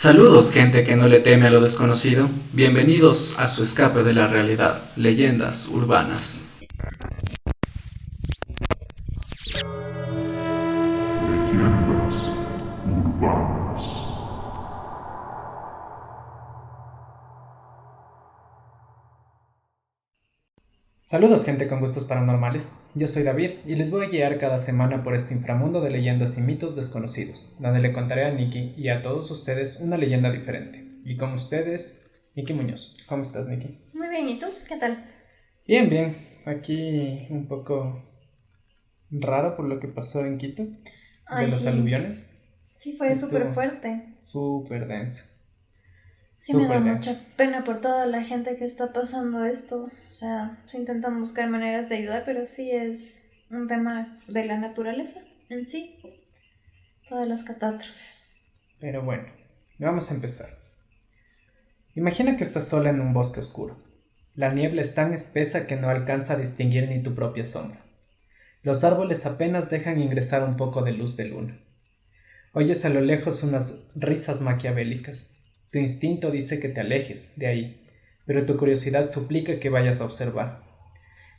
Saludos, gente que no le teme a lo desconocido. Bienvenidos a su escape de la realidad, leyendas urbanas. Leyendas urbanas. Saludos, gente con gustos paranormales. Yo soy David y les voy a guiar cada semana por este inframundo de leyendas y mitos desconocidos, donde le contaré a Nikki y a todos ustedes una leyenda diferente. Y con ustedes, Nikki Muñoz. ¿Cómo estás, Nikki? Muy bien, ¿y tú? ¿Qué tal? Bien, bien. Aquí un poco raro por lo que pasó en Quito, de los sí. aluviones. Sí, fue Estuvo súper fuerte. Súper denso. Sí, me da Súper mucha denso. pena por toda la gente que está pasando esto. O sea, se intentan buscar maneras de ayudar, pero sí es un tema de la naturaleza en sí. Todas las catástrofes. Pero bueno, vamos a empezar. Imagina que estás sola en un bosque oscuro. La niebla es tan espesa que no alcanza a distinguir ni tu propia sombra. Los árboles apenas dejan ingresar un poco de luz de luna. Oyes a lo lejos unas risas maquiavélicas. Tu instinto dice que te alejes de ahí, pero tu curiosidad suplica que vayas a observar.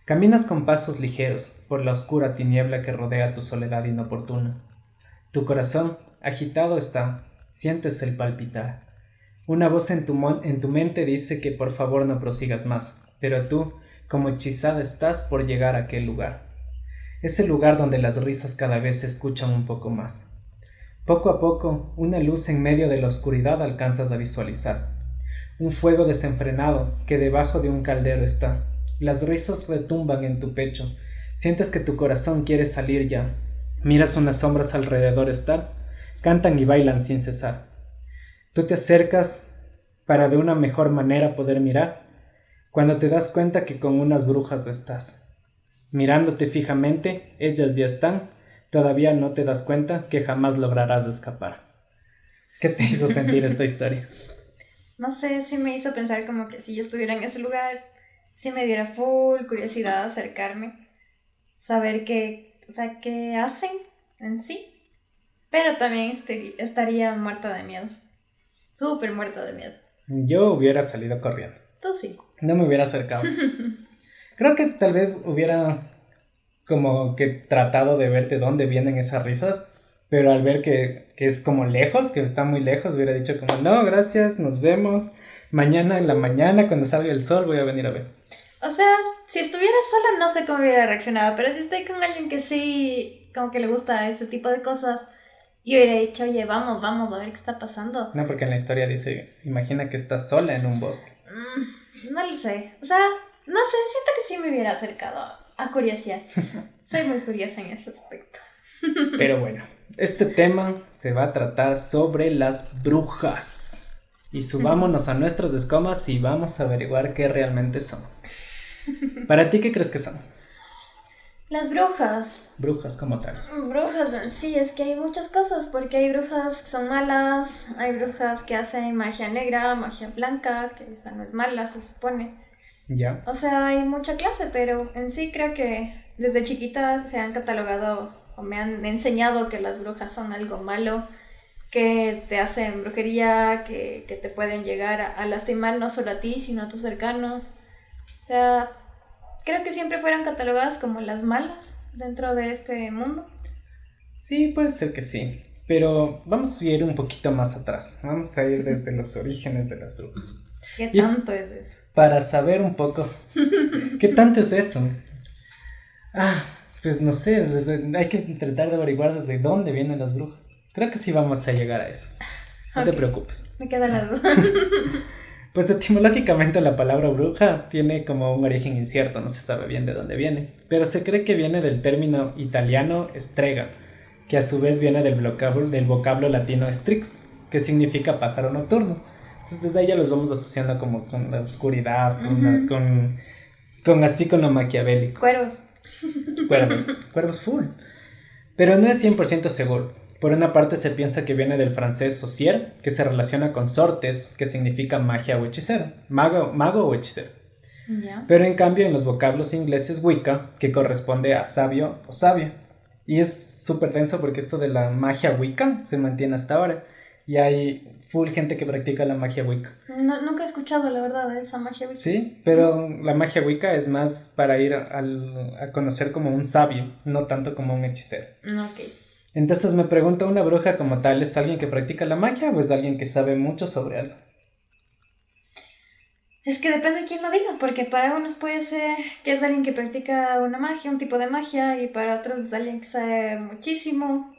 Caminas con pasos ligeros por la oscura tiniebla que rodea tu soledad inoportuna. Tu corazón, agitado está, sientes el palpitar. Una voz en tu mente dice que por favor no prosigas más, pero tú, como hechizada, estás por llegar a aquel lugar. Ese lugar donde las risas cada vez se escuchan un poco más. Poco a poco, una luz en medio de la oscuridad alcanzas a visualizar. Un fuego desenfrenado que debajo de un caldero está. Las risas retumban en tu pecho. Sientes que tu corazón quiere salir ya. Miras unas sombras alrededor estar. Cantan y bailan sin cesar. Tú te acercas para de una mejor manera poder mirar, cuando te das cuenta que con unas brujas estás. Mirándote fijamente, ellas ya están. Todavía no te das cuenta que jamás lograrás escapar. ¿Qué te hizo sentir esta historia? No sé, sí me hizo pensar como que si yo estuviera en ese lugar, sí me diera full curiosidad acercarme, saber qué hacen en sí, pero también estaría muerta de miedo, súper muerta de miedo. Yo hubiera salido corriendo. Tú sí. No me hubiera acercado. Creo que tal vez hubiera como que tratado de ver de dónde vienen esas risas, pero al ver que es como lejos, que está muy lejos, hubiera dicho como, no, gracias, nos vemos. Mañana en la mañana, cuando salga el sol, voy a venir a ver. O sea, si estuviera sola no sé cómo hubiera reaccionado, pero si estoy con alguien que sí, como que le gusta ese tipo de cosas, yo hubiera dicho, oye, vamos a ver qué está pasando. No, porque en la historia dice, imagina que estás sola en un bosque. No lo sé, o sea, no sé, siento que sí me hubiera acercado a curiosidad. Soy muy curiosa en ese aspecto. Pero bueno, este tema se va a tratar sobre las brujas. Y subámonos a nuestras escomas y vamos a averiguar qué realmente son. ¿Para ti qué crees que son? Las brujas. Brujas como tal. Brujas, sí, es que hay muchas cosas, porque hay brujas que son malas, hay brujas que hacen magia negra, magia blanca, que esa no es mala, se supone. ¿Ya? O sea, hay mucha clase, pero en sí creo que desde chiquitas se han catalogado o me han enseñado que las brujas son algo malo, que te hacen brujería, que te pueden llegar a lastimar no solo a ti, sino a tus cercanos. O sea, creo que siempre fueron catalogadas como las malas dentro de este mundo. Sí, puede ser que sí. Pero vamos a ir un poquito más atrás. Vamos a ir desde los orígenes de las brujas. ¿Qué Y tanto es eso? para saber un poco, ¿qué tanto es eso? Pues no sé, hay que tratar de averiguar desde dónde vienen las brujas. Creo que sí vamos a llegar a eso. No te Ok, preocupes. me queda la duda. Pues etimológicamente la palabra bruja tiene como un origen incierto, no se sabe bien de dónde viene, pero se cree que viene del término italiano strega, que a su vez viene del vocablo latino strix, que significa pájaro nocturno. Entonces desde ahí ya los vamos asociando como con la oscuridad, con así con lo maquiavélico. Cuervos. Cuervos full. Pero no es 100% seguro. Por una parte se piensa que viene del francés sorcier, que se relaciona con sortes, que significa magia o hechicero, mago o hechicero. Ya. Pero en cambio en los vocablos ingleses Wicca, que corresponde a sabio o sabia. Y es súper denso porque esto de la magia Wicca se mantiene hasta ahora. y hay full gente que practica la magia Wicca. No, nunca he escuchado, la verdad, de esa magia Wicca. Sí, pero la magia Wicca es más para ir a conocer como un sabio, no tanto como un hechicero. Ok. Entonces me pregunto, ¿una bruja como tal es alguien que practica la magia o es alguien que sabe mucho sobre algo? Es que depende de quién lo diga, porque para unos puede ser que es alguien que practica una magia, un tipo de magia, y para otros es alguien que sabe muchísimo.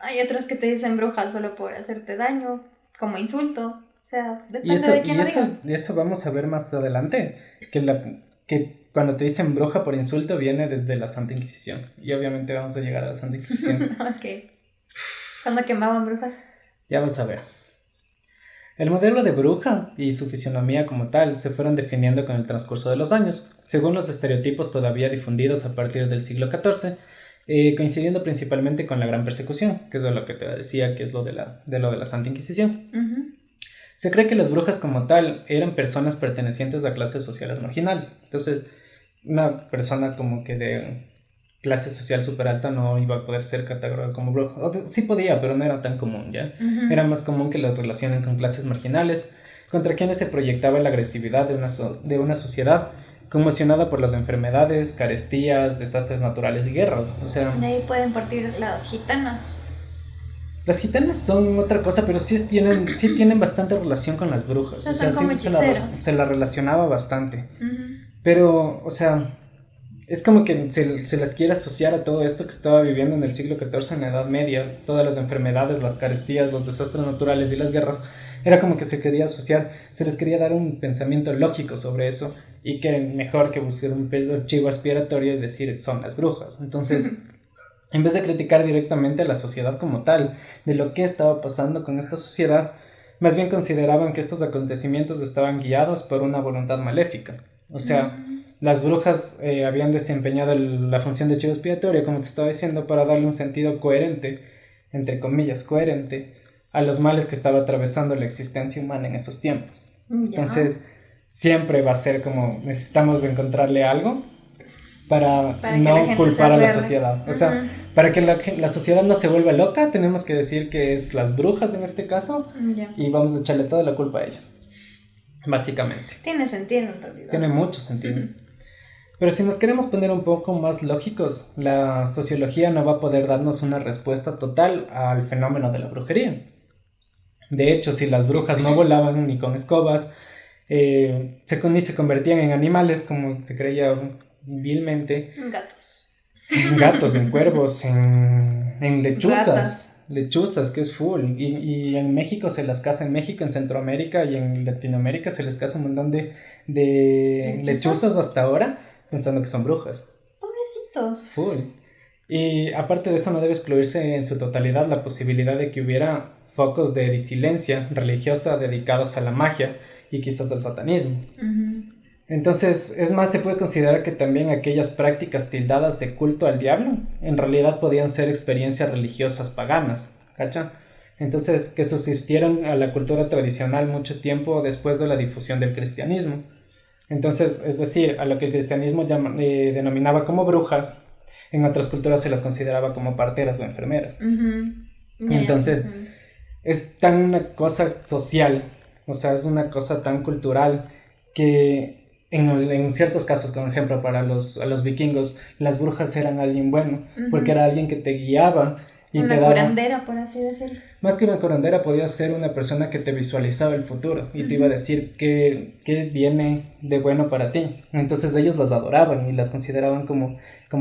Hay otros que te dicen bruja solo por hacerte daño, como insulto. O sea, depende de quién lo diga. Y eso vamos a ver más adelante, que cuando te dicen bruja por insulto viene desde la Santa Inquisición. Y obviamente vamos a llegar a la Santa Inquisición. Ok. ¿Cuándo quemaban brujas? Ya vas a ver. El modelo de bruja y su fisionomía como tal se fueron definiendo con el transcurso de los años, según los estereotipos todavía difundidos a partir del siglo XIV, coincidiendo principalmente con la Gran Persecución, que es lo que te decía, que es lo de la Santa Inquisición. Uh-huh. Se cree que las brujas como tal eran personas pertenecientes a clases sociales marginales. Entonces, una persona como que de clase social súper alta no iba a poder ser catalogada como bruja. Sí podía, pero no era tan común, ¿ya? Uh-huh. Era más común que las relacionen con clases marginales, contra quienes se proyectaba la agresividad de una sociedad conmocionada por las enfermedades, carestías, desastres naturales y guerras. O sea, de ahí pueden partir las gitanas. Las gitanas son otra cosa, pero sí tienen bastante relación con las brujas. O sea, son como hechiceros. Se la relacionaba bastante. Uh-huh. Pero, o sea, es como que se las quiere asociar a todo esto que estaba viviendo en el siglo XIV, en la Edad Media. Todas las enfermedades, las carestías, los desastres naturales y las guerras. Era como que se quería asociar, se les quería dar un pensamiento lógico sobre eso. Y que mejor que buscar un chivo expiatorio y decir son las brujas. Entonces... En vez de criticar directamente a la sociedad como tal, de lo que estaba pasando con esta sociedad, más bien consideraban que estos acontecimientos estaban guiados por una voluntad maléfica. O sea, las brujas habían desempeñado la función de chivo expiatorio, como te estaba diciendo, para darle un sentido coherente, entre comillas, coherente, a los males que estaba atravesando la existencia humana en esos tiempos. Entonces, siempre va a ser como, necesitamos encontrarle algo para no culpar a la sociedad. O sea, para que la sociedad no se vuelva loca, tenemos que decir que es las brujas en este caso, y vamos a echarle toda la culpa a ellas, básicamente. Tiene sentido en realidad. Tiene mucho sentido. Pero si nos queremos poner un poco más lógicos, la sociología no va a poder darnos una respuesta total al fenómeno de la brujería. De hecho, si las brujas no volaban ni con escobas, ni se convertían en animales como se creía vilmente, en gatos, en cuervos, en lechuzas, que es full, y en México se las caza, en México, en Centroamérica y en Latinoamérica se les caza un montón de lechuzas hasta ahora, pensando que son brujas. Pobrecitos. Full. Y aparte de eso no debe excluirse en su totalidad la posibilidad de que hubiera focos de disidencia religiosa dedicados a la magia y quizás al satanismo. Entonces, es más, se puede considerar que también aquellas prácticas tildadas de culto al diablo en realidad podían ser experiencias religiosas paganas, ¿cacha? Entonces, que subsistieron a la cultura tradicional mucho tiempo después de la difusión del cristianismo. Entonces, es decir, a lo que el cristianismo denominaba como brujas, en otras culturas se las consideraba como parteras o enfermeras. Entonces, es tan una cosa social, o sea, es una cosa tan cultural que... En ciertos casos, como ejemplo para los vikingos, las brujas eran alguien bueno, porque era alguien que te guiaba y una te daba... curandera, por así decirlo. Más que una curandera, podía ser una persona que te visualizaba el futuro y te iba a decir qué viene de bueno para ti. Entonces ellos las adoraban y las consideraban como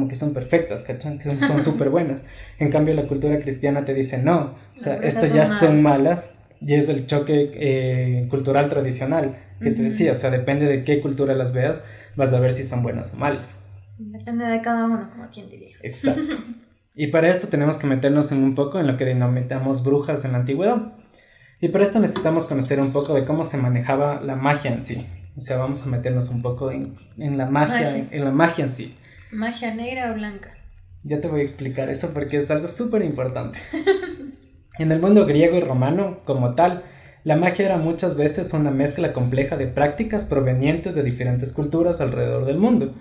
que son perfectas, ¿cachai? Que son súper buenas. En cambio, la cultura cristiana te dice no, o sea, estas ya son malas. Y es el choque cultural tradicional que te decía, o sea, depende de qué cultura las veas, vas a ver si son buenas o malas. Depende de cada uno, como quien diría. Exacto. Y para esto tenemos que meternos un poco en lo que denominamos brujas en la antigüedad. Y para esto necesitamos conocer un poco de cómo se manejaba la magia en sí. O sea, vamos a meternos un poco en la magia, en la magia en sí. ¿Magia negra o blanca? Ya te voy a explicar eso porque es algo súper importante. En el mundo griego y romano, como tal, la magia era muchas veces una mezcla compleja de prácticas provenientes de diferentes culturas alrededor del mundo,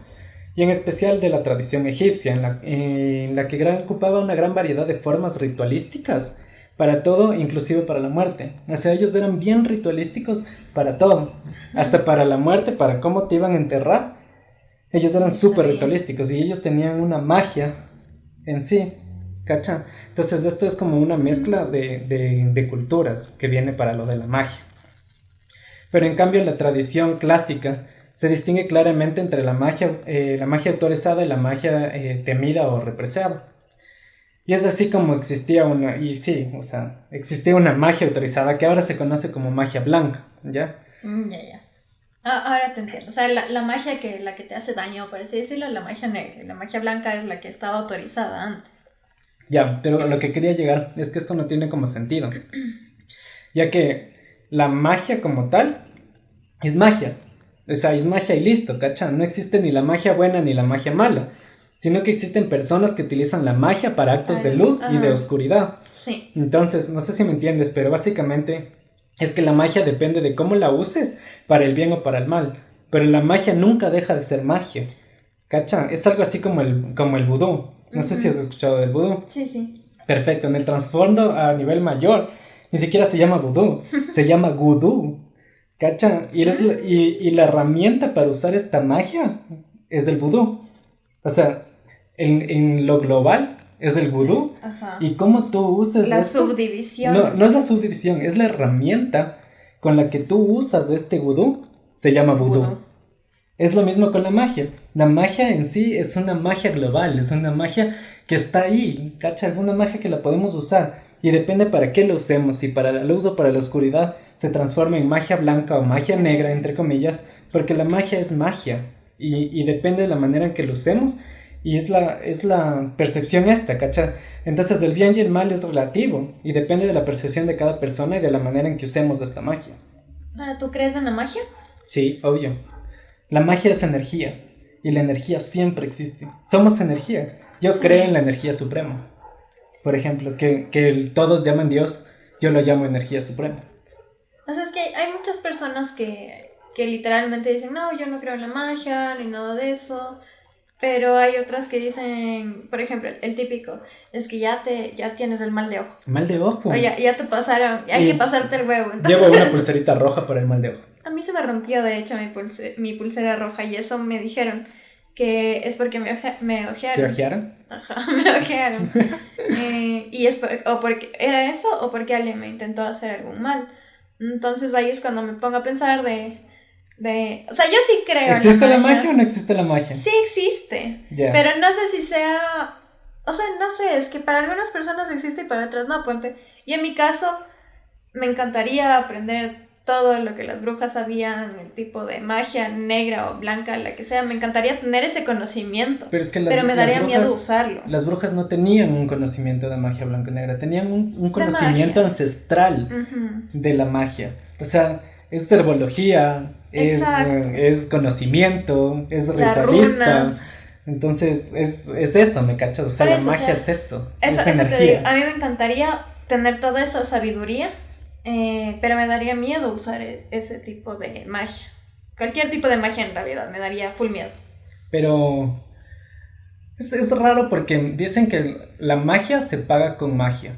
y en especial de la tradición egipcia, en la que ocupaba una gran variedad de formas ritualísticas para todo, inclusive para la muerte. O sea, ellos eran bien ritualísticos para todo, hasta para la muerte, para cómo te iban a enterrar. Ellos eran súper ritualísticos y ellos tenían una magia en sí, ¿cacha? Entonces esto es como una mezcla de culturas que viene para lo de la magia. Pero en cambio en la tradición clásica se distingue claramente entre la magia autorizada y la magia temida o represada. Y es así como existía una magia autorizada que ahora se conoce como magia blanca, ¿ya? Ya. Ahora te entiendo. O sea, la magia la que te hace daño, por así decirlo, la magia negra. Y la magia blanca es la que estaba autorizada antes. Ya, pero a lo que quería llegar es que esto no tiene como sentido. Ya que la magia como tal es magia. O sea, es magia y listo, ¿cacha? No existe ni la magia buena ni la magia mala. Sino que existen personas que utilizan la magia para actos de luz y de oscuridad. Sí. Entonces, no sé si me entiendes, pero básicamente es que la magia depende de cómo la uses para el bien o para el mal. Pero la magia nunca deja de ser magia. ¿Cacha? Es algo así como el vudú. No sé si has escuchado del vudú. Sí. Perfecto, en el trasfondo a nivel mayor ni siquiera se llama vudú, se llama gudú. ¿Cacha? Y la herramienta para usar esta magia es el vudú. O sea, en lo global es el vudú. Ajá. Y cómo tú usas la esto, subdivisión. no es la subdivisión, es la herramienta con la que tú usas este vudú, se llama vudú. Es lo mismo con la magia. La magia en sí es una magia global, es una magia que está ahí, ¿cacha? Es una magia que la podemos usar y depende para qué la usemos, si para la luz o para la oscuridad se transforma en magia blanca o magia negra, entre comillas, porque la magia es magia y depende de la manera en que lo usemos y es la percepción esta, ¿cacha? Entonces el bien y el mal es relativo y depende de la percepción de cada persona y de la manera en que usemos esta magia. Ahora, ¿tú crees en la magia? Sí, obvio. La magia es energía y la energía siempre existe. Somos energía. Yo creo en la energía suprema. Por ejemplo, que todos llaman Dios, yo lo llamo energía suprema. O sea, es que hay muchas personas que literalmente dicen, no, yo no creo en la magia ni nada de eso. Pero hay otras que dicen, por ejemplo, el típico, es que ya tienes el mal de ojo. ¿Mal de ojo? O ya te pasaron, hay que pasarte el huevo. Entonces, llevo una pulserita roja por el mal de ojo. A mí se me rompió, de hecho, mi pulsera roja y eso me dijeron que es porque me ojearon. ¿Te ojearon? Ajá, me ojearon. Y es porque era eso o porque alguien me intentó hacer algún mal. Entonces ahí es cuando me pongo a pensar o sea, yo sí creo en la magia. ¿Existe la magia o no existe la magia? Sí existe, Yeah. pero no sé si sea... O sea, no sé, es que para algunas personas existe y para otras no. Ponte, y en mi caso, me encantaría aprender todo lo que las brujas sabían, el tipo de magia negra o blanca, la que sea. Me encantaría tener ese conocimiento, pero me daría miedo usarlo. Las brujas no tenían un conocimiento de magia blanca y negra, tenían un conocimiento ancestral de la magia. O sea, es herbología, es conocimiento, es ritualista. Entonces, es eso, ¿me cachas? O sea, la magia es eso. Es energía. Te digo, a mí me encantaría tener toda esa sabiduría, pero me daría miedo usar ese tipo de magia. Cualquier tipo de magia en realidad, me daría full miedo. Pero es raro porque dicen que la magia se paga con magia.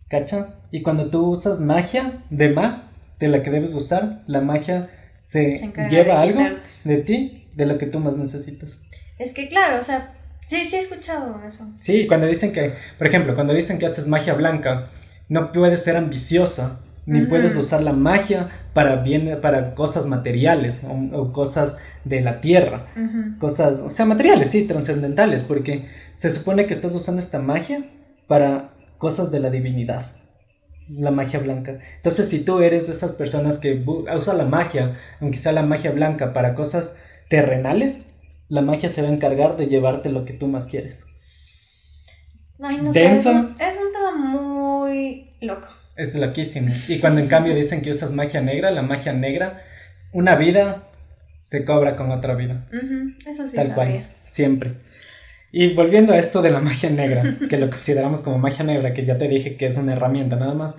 ¿Cacha? Y cuando tú usas magia de más de la que debes usar, la magia se lleva algo de ti, de lo que tú más necesitas. Es que claro, o sea, sí he escuchado eso. Sí, cuando dicen que, por ejemplo, cuando dicen que haces magia blanca, no puedes ser ambiciosa, ni puedes usar la magia para cosas materiales o cosas de la tierra, cosas, o sea, materiales, sí, trascendentales, porque se supone que estás usando esta magia para cosas de la divinidad. La magia blanca. Entonces, si tú eres de esas personas que usa la magia, aunque sea la magia blanca, para cosas terrenales, la magia se va a encargar de llevarte lo que tú más quieres. Ay, no ¿denso? Sé, es un tema muy loco. Es loquísimo. Y cuando en cambio dicen que usas magia negra, la magia negra, una vida se cobra con otra vida. Eso sí tal sabía. cual, siempre. Y volviendo a esto de la magia negra, que lo consideramos como magia negra, que ya te dije que es una herramienta nada más,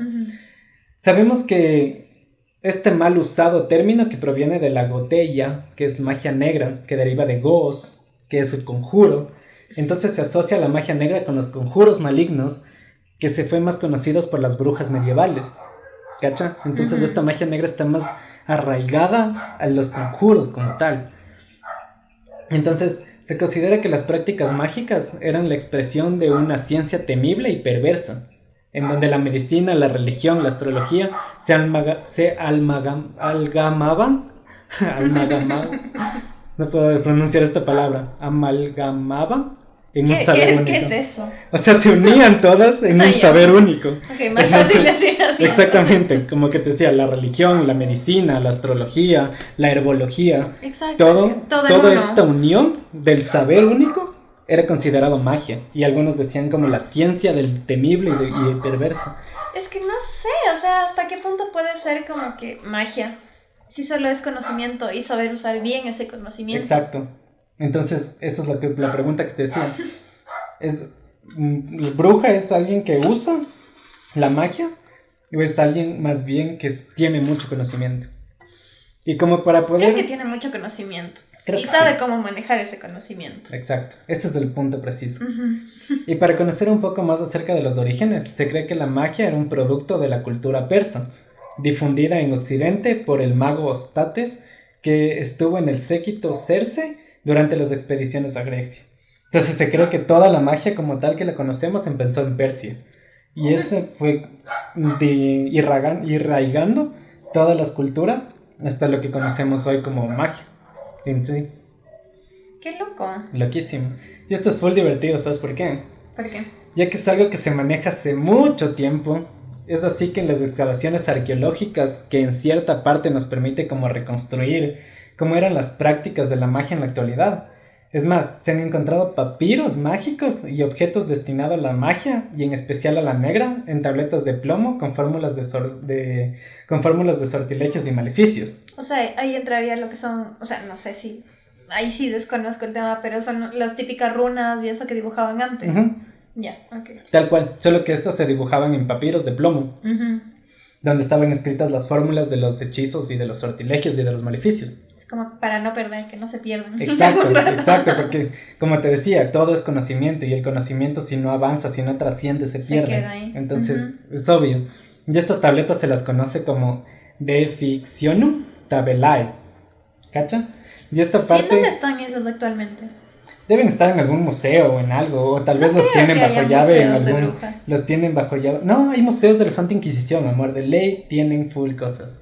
sabemos que este mal usado término que proviene de la gotella, que es magia negra, que deriva de gos, que es el conjuro, entonces se asocia la magia negra con los conjuros malignos que se fue más conocidos por las brujas medievales, ¿cacha? Entonces Ujú. esta magia negra está más arraigada a los conjuros como tal. Entonces se considera que las prácticas mágicas eran la expresión de una ciencia temible y perversa, en donde la medicina, la religión, la astrología amalgamaban, no puedo pronunciar esta palabra, amalgamaban en un saber único. ¿Qué es eso? O sea, se unían todas en un Ah, ya. saber único. Ok, más fácil decir así. Exactamente, como que te decía, la religión, la medicina, la astrología, la herbología, Exacto. es que es todo en toda uno. esta unión del saber único era considerado magia. Y algunos decían como la ciencia del temible y perverso. Es que no sé, o sea, hasta qué punto puede ser como que magia. Si solo es conocimiento y saber usar bien ese conocimiento. Exacto. Entonces, eso es la pregunta que te decía. ¿Bruja es alguien que usa la magia? ¿O es alguien más bien que tiene mucho conocimiento? Y como para Creo poder... que tiene mucho conocimiento. Creo Y que sabe sí. cómo manejar ese conocimiento. Exacto, este es el punto preciso. Ujú. Y para conocer un poco más acerca de los orígenes, se cree que la magia era un producto de la cultura persa, difundida en Occidente por el mago Ostates, que estuvo en el séquito Circe durante las expediciones a Grecia. Entonces se cree que toda la magia como tal que la conocemos empezó en Persia. Y este fue irraigando todas las culturas hasta lo que conocemos hoy como magia. En sí, Qué loco. loquísimo. Y esto es full divertido, ¿sabes por qué? ¿Por qué? Ya que es algo que se maneja hace mucho tiempo. Es así que en las excavaciones arqueológicas, que en cierta parte nos permite como reconstruir cómo eran las prácticas de la magia en la actualidad. Es más, se han encontrado papiros mágicos y objetos destinados a la magia, y en especial a la negra, en tabletas de plomo con fórmulas con fórmulas de sortilegios y maleficios. O sea, ahí entraría lo que son, o sea, no sé si, ahí sí desconozco el tema, pero son las típicas runas y eso que dibujaban antes. Ujú. Ya, ok. Tal cual, solo que estas se dibujaban en papiros de plomo, Ujú. donde estaban escritas las fórmulas de los hechizos y de los sortilegios y de los maleficios. Es como para no perder, que no se pierdan. Exacto, exacto, porque como te decía, todo es conocimiento, y el conocimiento, si no avanza, si no trasciende, se pierde. queda ahí. Entonces, es obvio. Y estas tabletas se las conoce como De Fictionum Tabelae, ¿cacha? Y esta ¿Y en parte dónde están esos actualmente? deben estar en algún museo o en algo, o tal vez No los creo tienen que bajo haya llave en museos de algún... brujas. Los tienen bajo llave. No, hay museos de la Santa Inquisición, amor, de ley tienen full cosas.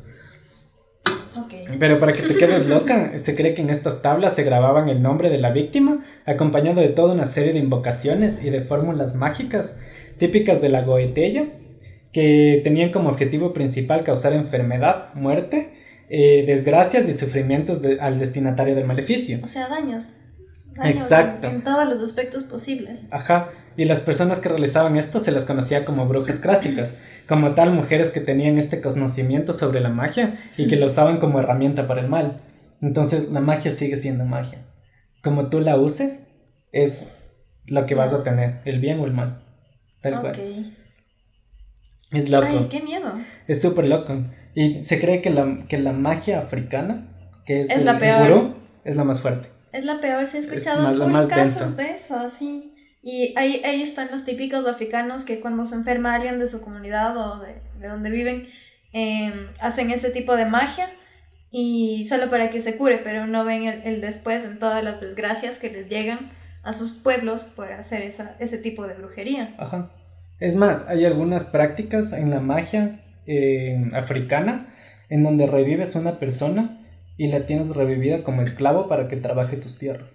Ok. Pero para que te quedes loca, se cree que en estas tablas se grababan el nombre de la víctima, acompañado de toda una serie de invocaciones y de fórmulas mágicas típicas de la Goetia, que tenían como objetivo principal causar enfermedad, muerte, desgracias y sufrimientos al destinatario del maleficio. O sea, daños. Exacto. En todos los aspectos posibles. Ajá, y las personas que realizaban esto se las conocía como brujas clásicas, como tal mujeres que tenían este conocimiento sobre la magia y que la usaban como herramienta para el mal. Entonces la magia sigue siendo magia. Como tú la uses, es lo que vas a tener, el bien o el mal. Tal Ok. cual. Es loco, Ay, qué miedo. es súper loco. Y se cree que la magia africana, que es Es la el peor. vudú, es la más fuerte. Es la peor, sí he escuchado más- la full más casos densa. de eso, así. Y ahí están los típicos africanos que cuando se enferma alguien de su comunidad o de donde viven, hacen ese tipo de magia y solo para que se cure, pero no ven el después en todas las desgracias que les llegan a sus pueblos por hacer ese tipo de brujería. Ajá. Es más, hay algunas prácticas en la magia africana en donde revives una persona y la tienes revivida como esclavo para que trabaje tus tierras.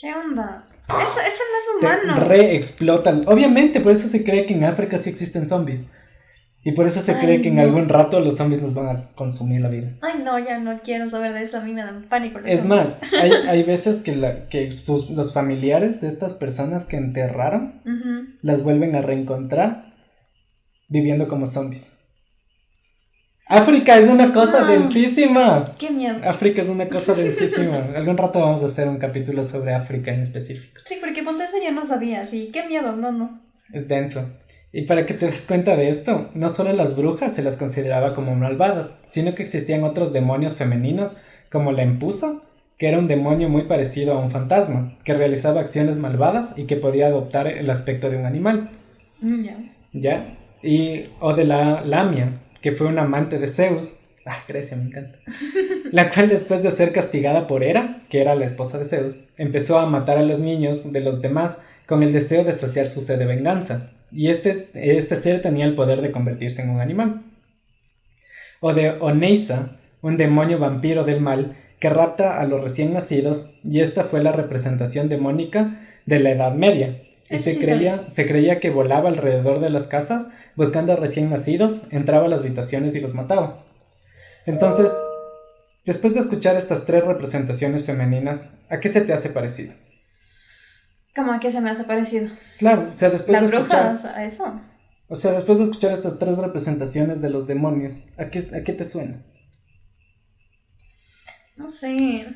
¿Qué onda? Eso no es Te humano. reexplotan. Obviamente, por eso se cree que en África sí existen zombies. Y por eso se cree Ay, que en no. algún rato los zombies nos van a consumir la vida. Ay, no, ya no quiero saber de eso, a mí me dan pánico. los Es zombies. más, hay veces que, los familiares de estas personas que enterraron Ujú. las vuelven a reencontrar viviendo como zombies. África es una cosa No. densísima. Qué miedo. África es una cosa densísima. Algún rato vamos a hacer un capítulo sobre África en específico. Sí, porque ponte eso yo no sabía, sí, qué miedo, no. Es denso. Y para que te des cuenta de esto, no solo las brujas se las consideraba como malvadas, sino que existían otros demonios femeninos, como la empusa, que era un demonio muy parecido a un fantasma, que realizaba acciones malvadas y que podía adoptar el aspecto de un animal. Ya. ¿ya? O de la Lamia, que fue una amante de Zeus. Grecia, me encanta. La cual, después de ser castigada por Hera, que era la esposa de Zeus, empezó a matar a los niños de los demás con el deseo de saciar su sed de venganza. Y este ser tenía el poder de convertirse en un animal. O de Oneisa, un demonio vampiro del mal que rapta a los recién nacidos, y esta fue la representación demónica de la Edad Media. Y se creía que volaba alrededor de las casas buscando a recién nacidos, entraba a las habitaciones y los mataba. Entonces, después de escuchar estas 3 representaciones femeninas, ¿a qué se te hace parecido? ¿Cómo a qué se me hace parecido? Claro, o sea, después Las de escuchar... brujas, a eso. O sea, después de escuchar estas 3 representaciones de los demonios, ¿a qué te suena? No sé.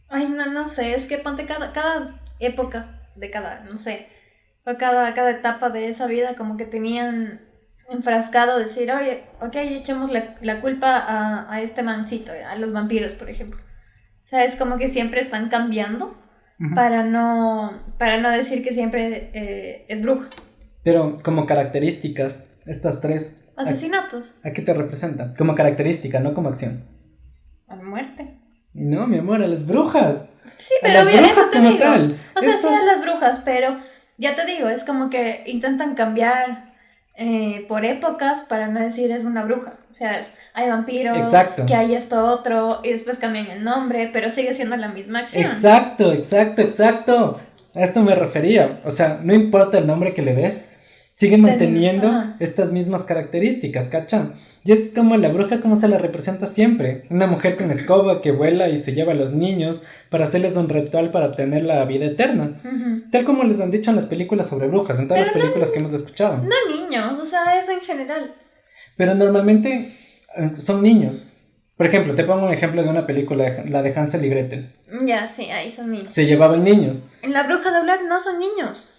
Ay, no sé, es que ponte cada época de no sé, o cada etapa de esa vida como que tenían enfrascado decir, oye, ok, echemos la culpa a este mancito, a los vampiros, por ejemplo. O sea, es como que siempre están cambiando para no decir que siempre es bruja. Pero como características, estas 3... Asesinatos. ¿A qué te representan? Como característica, no como acción. A muerte. No, mi amor, a las brujas. Sí, pero las bien, brujas eso te como digo. tal. O sea, sí a las brujas, pero ya te digo, es como que intentan cambiar por épocas para no decir es una bruja. O sea, hay vampiros, exacto, que hay esto otro, y después cambian el nombre, pero sigue siendo la misma acción. Exacto. A esto me refería. O sea, no importa el nombre que le des, sigue manteniendo estas mismas características, ¿cachai? Y es como la bruja, como se la representa siempre. Una mujer con escoba que vuela y se lleva a los niños para hacerles un ritual para obtener la vida eterna. Tal como les han dicho en las películas sobre brujas, en todas las películas que hemos escuchado. No niños, o sea, es en general. Pero normalmente son niños. Por ejemplo, te pongo un ejemplo de una película, la de Hansel y Gretel. Ya, sí, ahí son niños. Se llevaban niños. En La Bruja de Blair no son niños.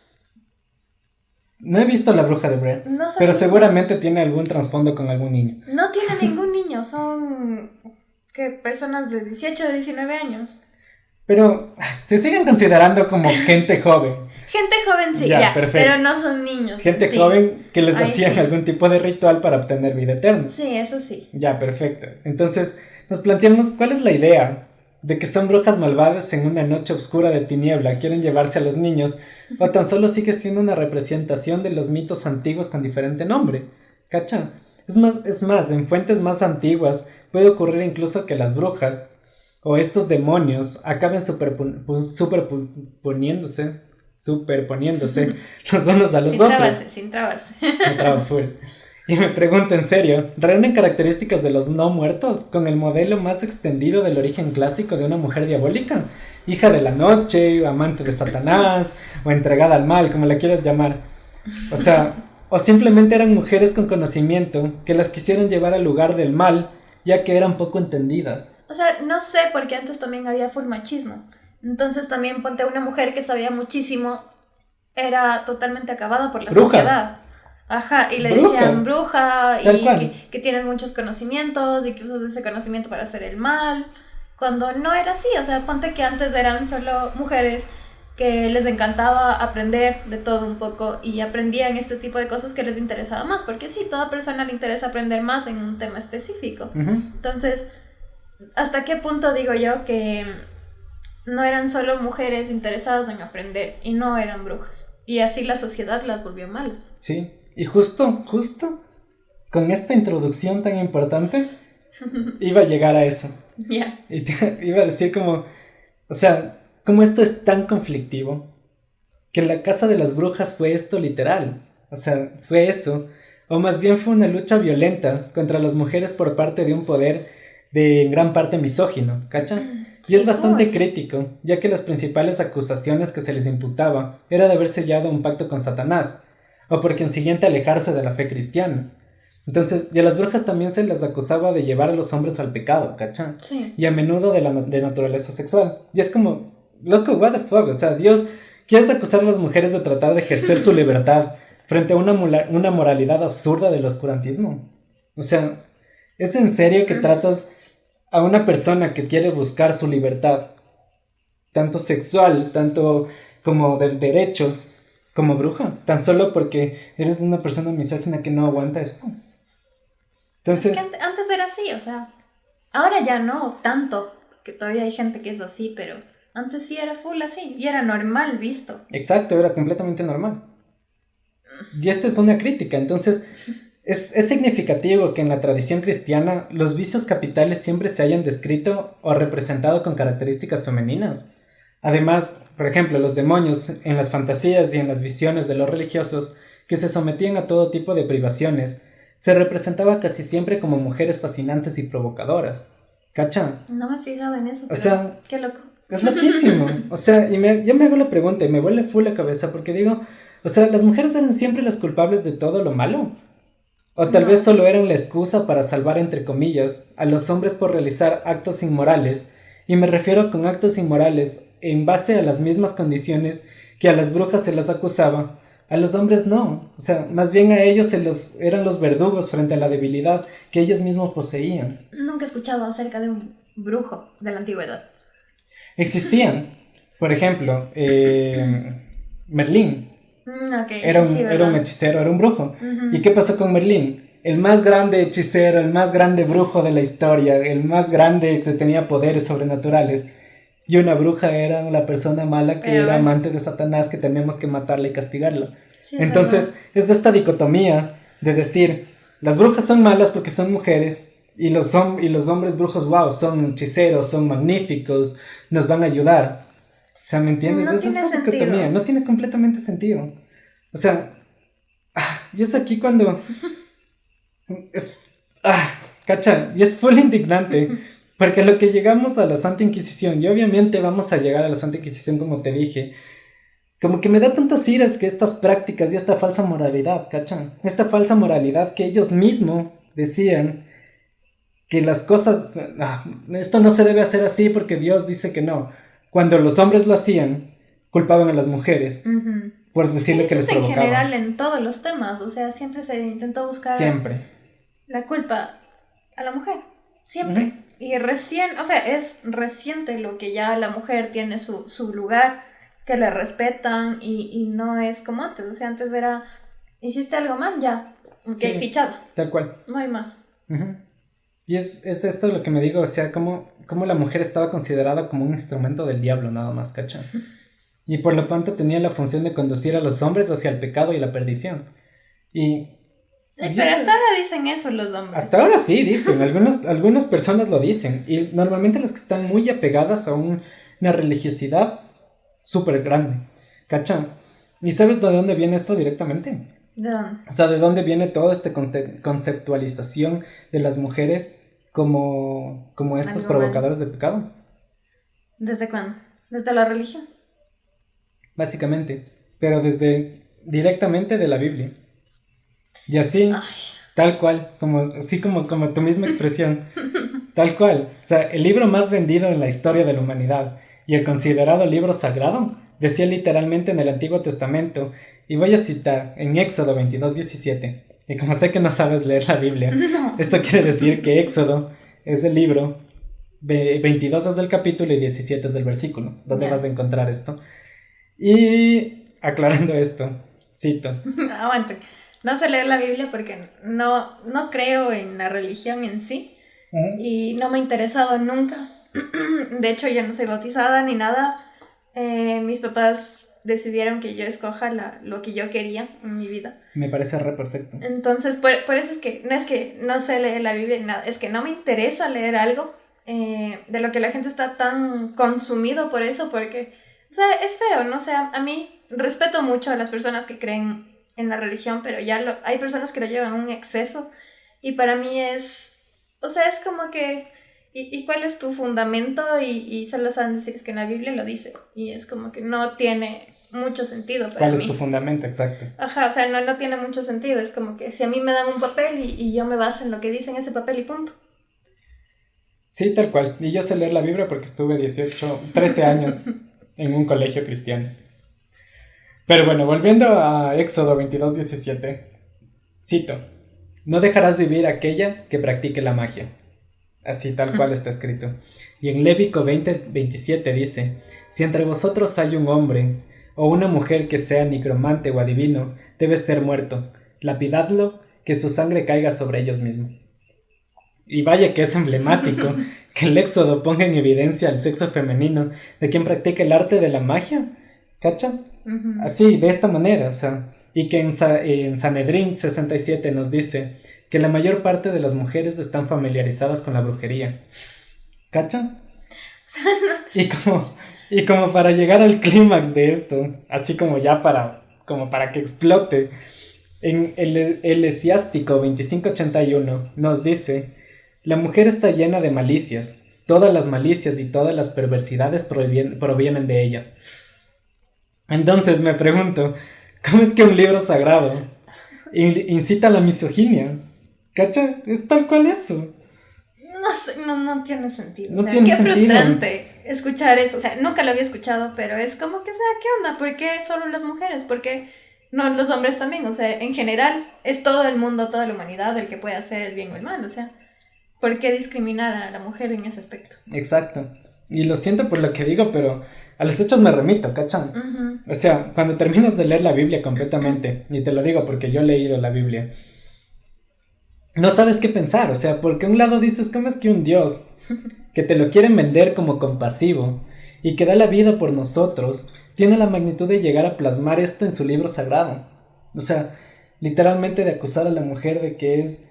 No he visto La Bruja de Blair, pero niños. Seguramente tiene algún trasfondo con algún niño. No tiene ningún niño, son personas de 18 o 19 años. Pero se siguen considerando como gente joven. Gente joven sí, ya pero no son niños. Gente joven que les hacían algún tipo de ritual para obtener vida eterna. Sí, eso sí. Ya, perfecto. Entonces nos planteamos cuál es la idea de que son brujas malvadas en una noche oscura de tiniebla, quieren llevarse a los niños, o tan solo sigue siendo una representación de los mitos antiguos con diferente nombre. ¿Cacha? Es más, en fuentes más antiguas puede ocurrir incluso que las brujas o estos demonios acaben superponiéndose los unos a los otros. Sin trabarse. Me trabo full. Y me pregunto, en serio, ¿reúnen características de los no muertos con el modelo más extendido del origen clásico de una mujer diabólica? Hija de la noche, amante de Satanás, o entregada al mal, como la quieras llamar. O sea, o simplemente eran mujeres con conocimiento que las quisieron llevar al lugar del mal, ya que eran poco entendidas. O sea, no sé, porque antes también había full machismo. Entonces también ponte a una mujer que sabía muchísimo, era totalmente acabada por la sociedad. Ajá, y le decían bruja, y que tienes muchos conocimientos, y que usas ese conocimiento para hacer el mal, cuando no era así. O sea, ponte que antes eran solo mujeres que les encantaba aprender de todo un poco, y aprendían este tipo de cosas que les interesaba más, porque sí, toda persona le interesa aprender más en un tema específico. Entonces, ¿hasta qué punto digo yo que no eran solo mujeres interesadas en aprender y no eran brujas? Y así la sociedad las volvió malas. Sí. Y justo con esta introducción tan importante, iba a llegar a eso. Ya. Y iba a decir como, o sea, como esto es tan conflictivo, que la casa de las brujas fue esto literal. O sea, fue eso. O más bien fue una lucha violenta contra las mujeres por parte de un poder de en gran parte misógino, ¿cacha? Y es bastante crítico, ya que las principales acusaciones que se les imputaba era de haber sellado un pacto con Satanás, o por consiguiente alejarse de la fe cristiana. Entonces, y a las brujas también se les acusaba de llevar a los hombres al pecado, ¿cachai? Sí. Y a menudo de naturaleza sexual. Y es como, loco, what the fuck, o sea, Dios, ¿quieres acusar a las mujeres de tratar de ejercer su libertad frente a una moralidad absurda del oscurantismo? O sea, ¿es en serio que tratas a una persona que quiere buscar su libertad, tanto sexual, tanto como de derechos, como bruja, tan solo porque eres una persona misógina que no aguanta esto. Entonces, Es que antes era así, o sea, ahora ya no tanto, que todavía hay gente que es así, pero antes sí era full así, y era normal visto. exacto, era completamente normal. Y esta es una crítica, entonces es significativo que en la tradición cristiana los vicios capitales siempre se hayan descrito o representado con características femeninas. Además, por ejemplo, los demonios en las fantasías y en las visiones de los religiosos que se sometían a todo tipo de privaciones, se representaba casi siempre como mujeres fascinantes y provocadoras. ¿Cachan? No me he fijado en eso, pero sea, qué loco. Es loquísimo. O sea, yo me hago la pregunta y me vuelve full la cabeza porque digo, o sea, ¿las mujeres eran siempre las culpables de todo lo malo? O tal No. vez solo eran la excusa para salvar, entre comillas, a los hombres por realizar actos inmorales, y me refiero con actos inmorales en base a las mismas condiciones que a las brujas se las acusaba, a los hombres no, o sea, más bien a ellos eran los verdugos frente a la debilidad que ellos mismos poseían. Nunca he escuchado acerca de un brujo de la antigüedad. Existían, por ejemplo, Merlín. Ok, Era sí, un ¿verdad? hechicero, era un brujo. Ujú. ¿Y qué pasó con Merlín? El más grande hechicero, el más grande brujo de la historia, el más grande que tenía poderes sobrenaturales. Y una bruja era la persona mala que Pero era bueno. amante de Satanás, que teníamos que matarla y castigarla. Sí, es Entonces, verdad. es esta dicotomía de decir, las brujas son malas porque son mujeres, y los hombres brujos, wow, son hechiceros, son magníficos, nos van a ayudar. O sea, ¿me entiendes? No Es tiene esta dicotomía, sentido. no tiene completamente sentido. O sea, y es aquí cuando es, cacha, y es full indignante, porque lo que llegamos a la Santa Inquisición, y obviamente vamos a llegar a la Santa Inquisición como te dije, como que me da tantas iras que estas prácticas y esta falsa moralidad, ¿cachan? Esta falsa moralidad que ellos mismos decían que las cosas, esto no se debe hacer así porque Dios dice que no. Cuando los hombres lo hacían, culpaban a las mujeres Ujú. por decirle Eso que les es en provocaba. general en todos los temas, o sea, siempre se intentó buscar Siempre. la culpa a la mujer, siempre. Ujú. Y recién, o sea, es reciente lo que ya la mujer tiene su lugar, que le respetan y no es como antes, o sea, antes era, hiciste algo mal, ya, ok, Sí. fichada, Tal cual. no hay más. Ujú. Y es esto lo que me digo, o sea, como la mujer estaba considerada como un instrumento del diablo nada más, ¿cachai? Y por lo tanto tenía la función de conducir a los hombres hacia el pecado y la perdición. Y Pero hasta ahora dicen eso los hombres. hasta ahora sí dicen, algunas personas lo dicen, y normalmente las que están muy apegadas a una religiosidad súper grande, ¿cachai? ¿Y sabes de dónde viene esto directamente? ¿De dónde? O sea, ¿de dónde viene toda esta conceptualización de las mujeres como estos Algo provocadores de pecado? ¿Desde cuándo? ¿Desde la religión? Básicamente, pero directamente de la Biblia. Y así, Ay, tal cual, como tu misma expresión, tal cual. O sea, el libro más vendido en la historia de la humanidad y el considerado libro sagrado decía literalmente en el Antiguo Testamento, y voy a citar en Éxodo 22:17, y como sé que no sabes leer la Biblia, no. esto quiere decir que Éxodo es del libro, 22 es del capítulo y 17 es del versículo, donde Ya. vas a encontrar esto. Y aclarando esto, cito. Aguante. No sé leer la Biblia porque no creo en la religión en sí y no me ha interesado nunca. De hecho, yo no soy bautizada ni nada. Mis papás decidieron que yo escoja lo que yo quería en mi vida. Me parece re perfecto. Entonces, por eso es que no sé leer la Biblia ni nada. Es que no me interesa leer algo de lo que la gente está tan consumido por eso, porque, o sea, es feo, ¿no? O sea, a mí respeto mucho a las personas que creen en la religión, pero ya hay personas que lo llevan a un exceso y para mí o sea, es como que, ¿y cuál es tu fundamento? Y solo saben decir es que en la Biblia lo dice y es como que no tiene mucho sentido para ¿Cuál mí. es tu fundamento? Exacto. Ajá, o sea, no tiene mucho sentido, es como que si a mí me dan un papel y yo me baso en lo que dice en ese papel y punto. Sí, tal cual. Y yo sé leer la Biblia porque estuve 13 años en un colegio cristiano. Pero bueno, volviendo a Éxodo 22:17, cito, no dejarás vivir aquella que practique la magia. Así tal cual está escrito. Y en Lévico 20:27 dice, si entre vosotros hay un hombre o una mujer que sea nigromante o adivino debe ser muerto, lapidadlo, que su sangre caiga sobre ellos mismos. Y vaya que es emblemático que el Éxodo ponga en evidencia al sexo femenino de quien practica el arte de la magia, ¿cacha? Ujú. Así, de esta manera, o sea, y que en Sanedrín 67 nos dice que la mayor parte de las mujeres están familiarizadas con la brujería, ¿cacha? Y como para llegar al clímax de esto, así como ya como para que explote, en el Eclesiástico 2581 nos dice: la mujer está llena de malicias, todas las malicias y todas las perversidades provienen de ella. Entonces me pregunto, ¿cómo es que un libro sagrado incita a la misoginia? ¿Cacha? Es tal cual eso. No sé, no tiene sentido. No O sea, tiene qué sentido. frustrante escuchar eso. O sea, nunca lo había escuchado, pero es como que, o sea, ¿qué onda? ¿Por qué solo las mujeres? ¿Por qué no los hombres también? O sea, en general, es todo el mundo, toda la humanidad el que puede hacer el bien o el mal. O sea, ¿por qué discriminar a la mujer en ese aspecto? Exacto. Y lo siento por lo que digo, pero a los hechos me remito, ¿cachan? Ujú. O sea, cuando terminas de leer la Biblia completamente, y te lo digo porque yo he leído la Biblia, no sabes qué pensar. O sea, porque un lado dices, ¿cómo es que un Dios que te lo quieren vender como compasivo y que da la vida por nosotros tiene la magnitud de llegar a plasmar esto en su libro sagrado? O sea, literalmente de acusar a la mujer de que es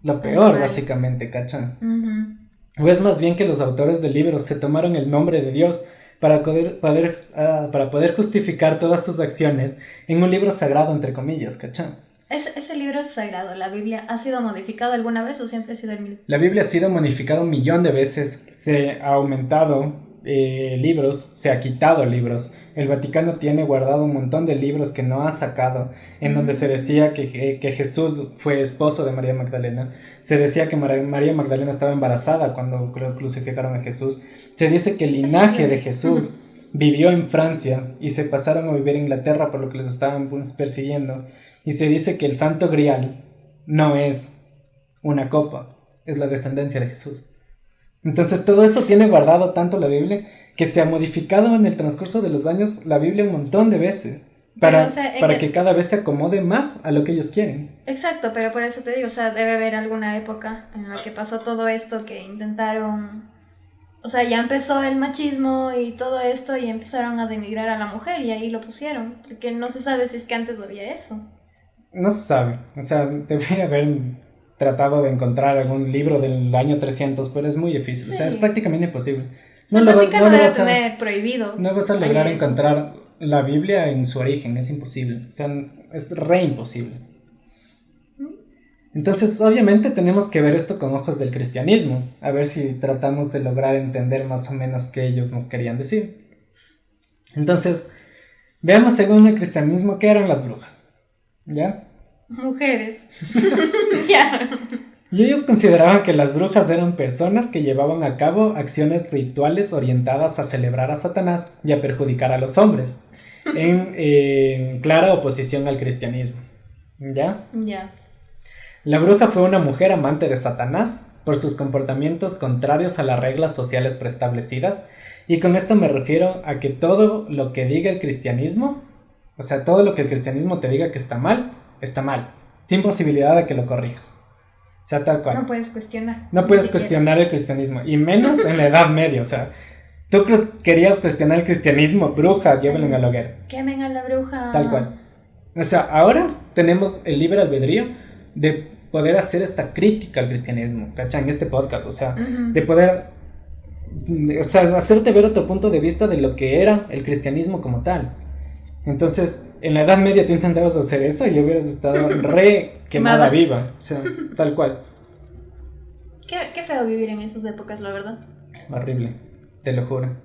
lo peor, Mal. básicamente, ¿cachan? Ujú. O es más bien que los autores del libro se tomaron el nombre de Dios para poder justificar todas sus acciones en un libro sagrado, entre comillas, ¿cachai? Ese libro es sagrado. ¿La Biblia ha sido modificada alguna vez o siempre ha sido el mismo? La Biblia ha sido modificada 1.000.000 de veces, se ha aumentado libros, se ha quitado libros. El Vaticano tiene guardado un montón de libros que no ha sacado, en donde se decía que Jesús fue esposo de María Magdalena. Se decía que María Magdalena estaba embarazada cuando crucificaron a Jesús. Se dice que el linaje de Jesús vivió en Francia y se pasaron a vivir en Inglaterra por lo que les estaban persiguiendo. Y se dice que el Santo Grial no es una copa, es la descendencia de Jesús. Entonces todo esto tiene guardado tanto la Biblia que se ha modificado en el transcurso de los años la Biblia un montón de veces para que cada vez se acomode más a lo que ellos quieren. Exacto, pero por eso te digo, o sea, debe haber alguna época en la que pasó todo esto, que intentaron, o sea, ya empezó el machismo y todo esto y empezaron a denigrar a la mujer y ahí lo pusieron, porque no se sabe si es que antes no había eso. No se sabe, o sea, debería haber tratado de encontrar algún libro del año 300, pero es muy difícil, Sí. o sea, es prácticamente imposible. O sea, No el lo Vaticano debe vas a- tener prohibido. No vas a lograr Ahí eso. encontrar la Biblia en su origen, es imposible, o sea, es re imposible. Entonces, obviamente tenemos que ver esto con ojos del cristianismo, a ver si tratamos de lograr entender más o menos qué ellos nos querían decir. Entonces, veamos según el cristianismo qué eran las brujas, ¿ya? Mujeres. Ya. Y ellos consideraban que las brujas eran personas que llevaban a cabo acciones rituales orientadas a celebrar a Satanás y a perjudicar a los hombres, en clara oposición al cristianismo, ¿ya? Ya. La bruja fue una mujer amante de Satanás por sus comportamientos contrarios a las reglas sociales preestablecidas, y con esto me refiero a que todo lo que diga el cristianismo, o sea, todo lo que el cristianismo te diga que está mal, sin posibilidad de que lo corrijas. O sea, tal cual. No puedes cuestionar. No Ni puedes siquiera. cuestionar el cristianismo, y menos en la Edad Media, o sea, tú querías cuestionar el cristianismo, bruja, llévenlo en la hoguera. Quemen a la bruja. Tal cual. O sea, ahora tenemos el libre albedrío de poder hacer esta crítica al cristianismo, ¿cachai? En este podcast, o sea, Ujú. de poder, o sea, hacerte ver otro punto de vista de lo que era el cristianismo como tal. Entonces, en la Edad Media tú intentabas hacer eso y hubieras estado re quemada Quemada. viva, o sea, tal cual. Qué feo vivir en esas épocas, la verdad. Horrible, te lo juro.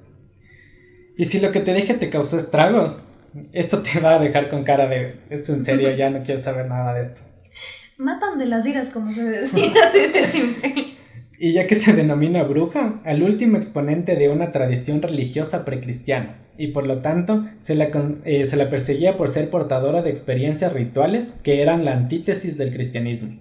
Y si lo que te dije te causó estragos, esto te va a dejar con cara de, esto en serio, ya no quiero saber nada de esto. Matan de las iras, como se decía, así de simple. Y ya que se denomina bruja, al último exponente de una tradición religiosa precristiana, y por lo tanto se la perseguía por ser portadora de experiencias rituales que eran la antítesis del cristianismo.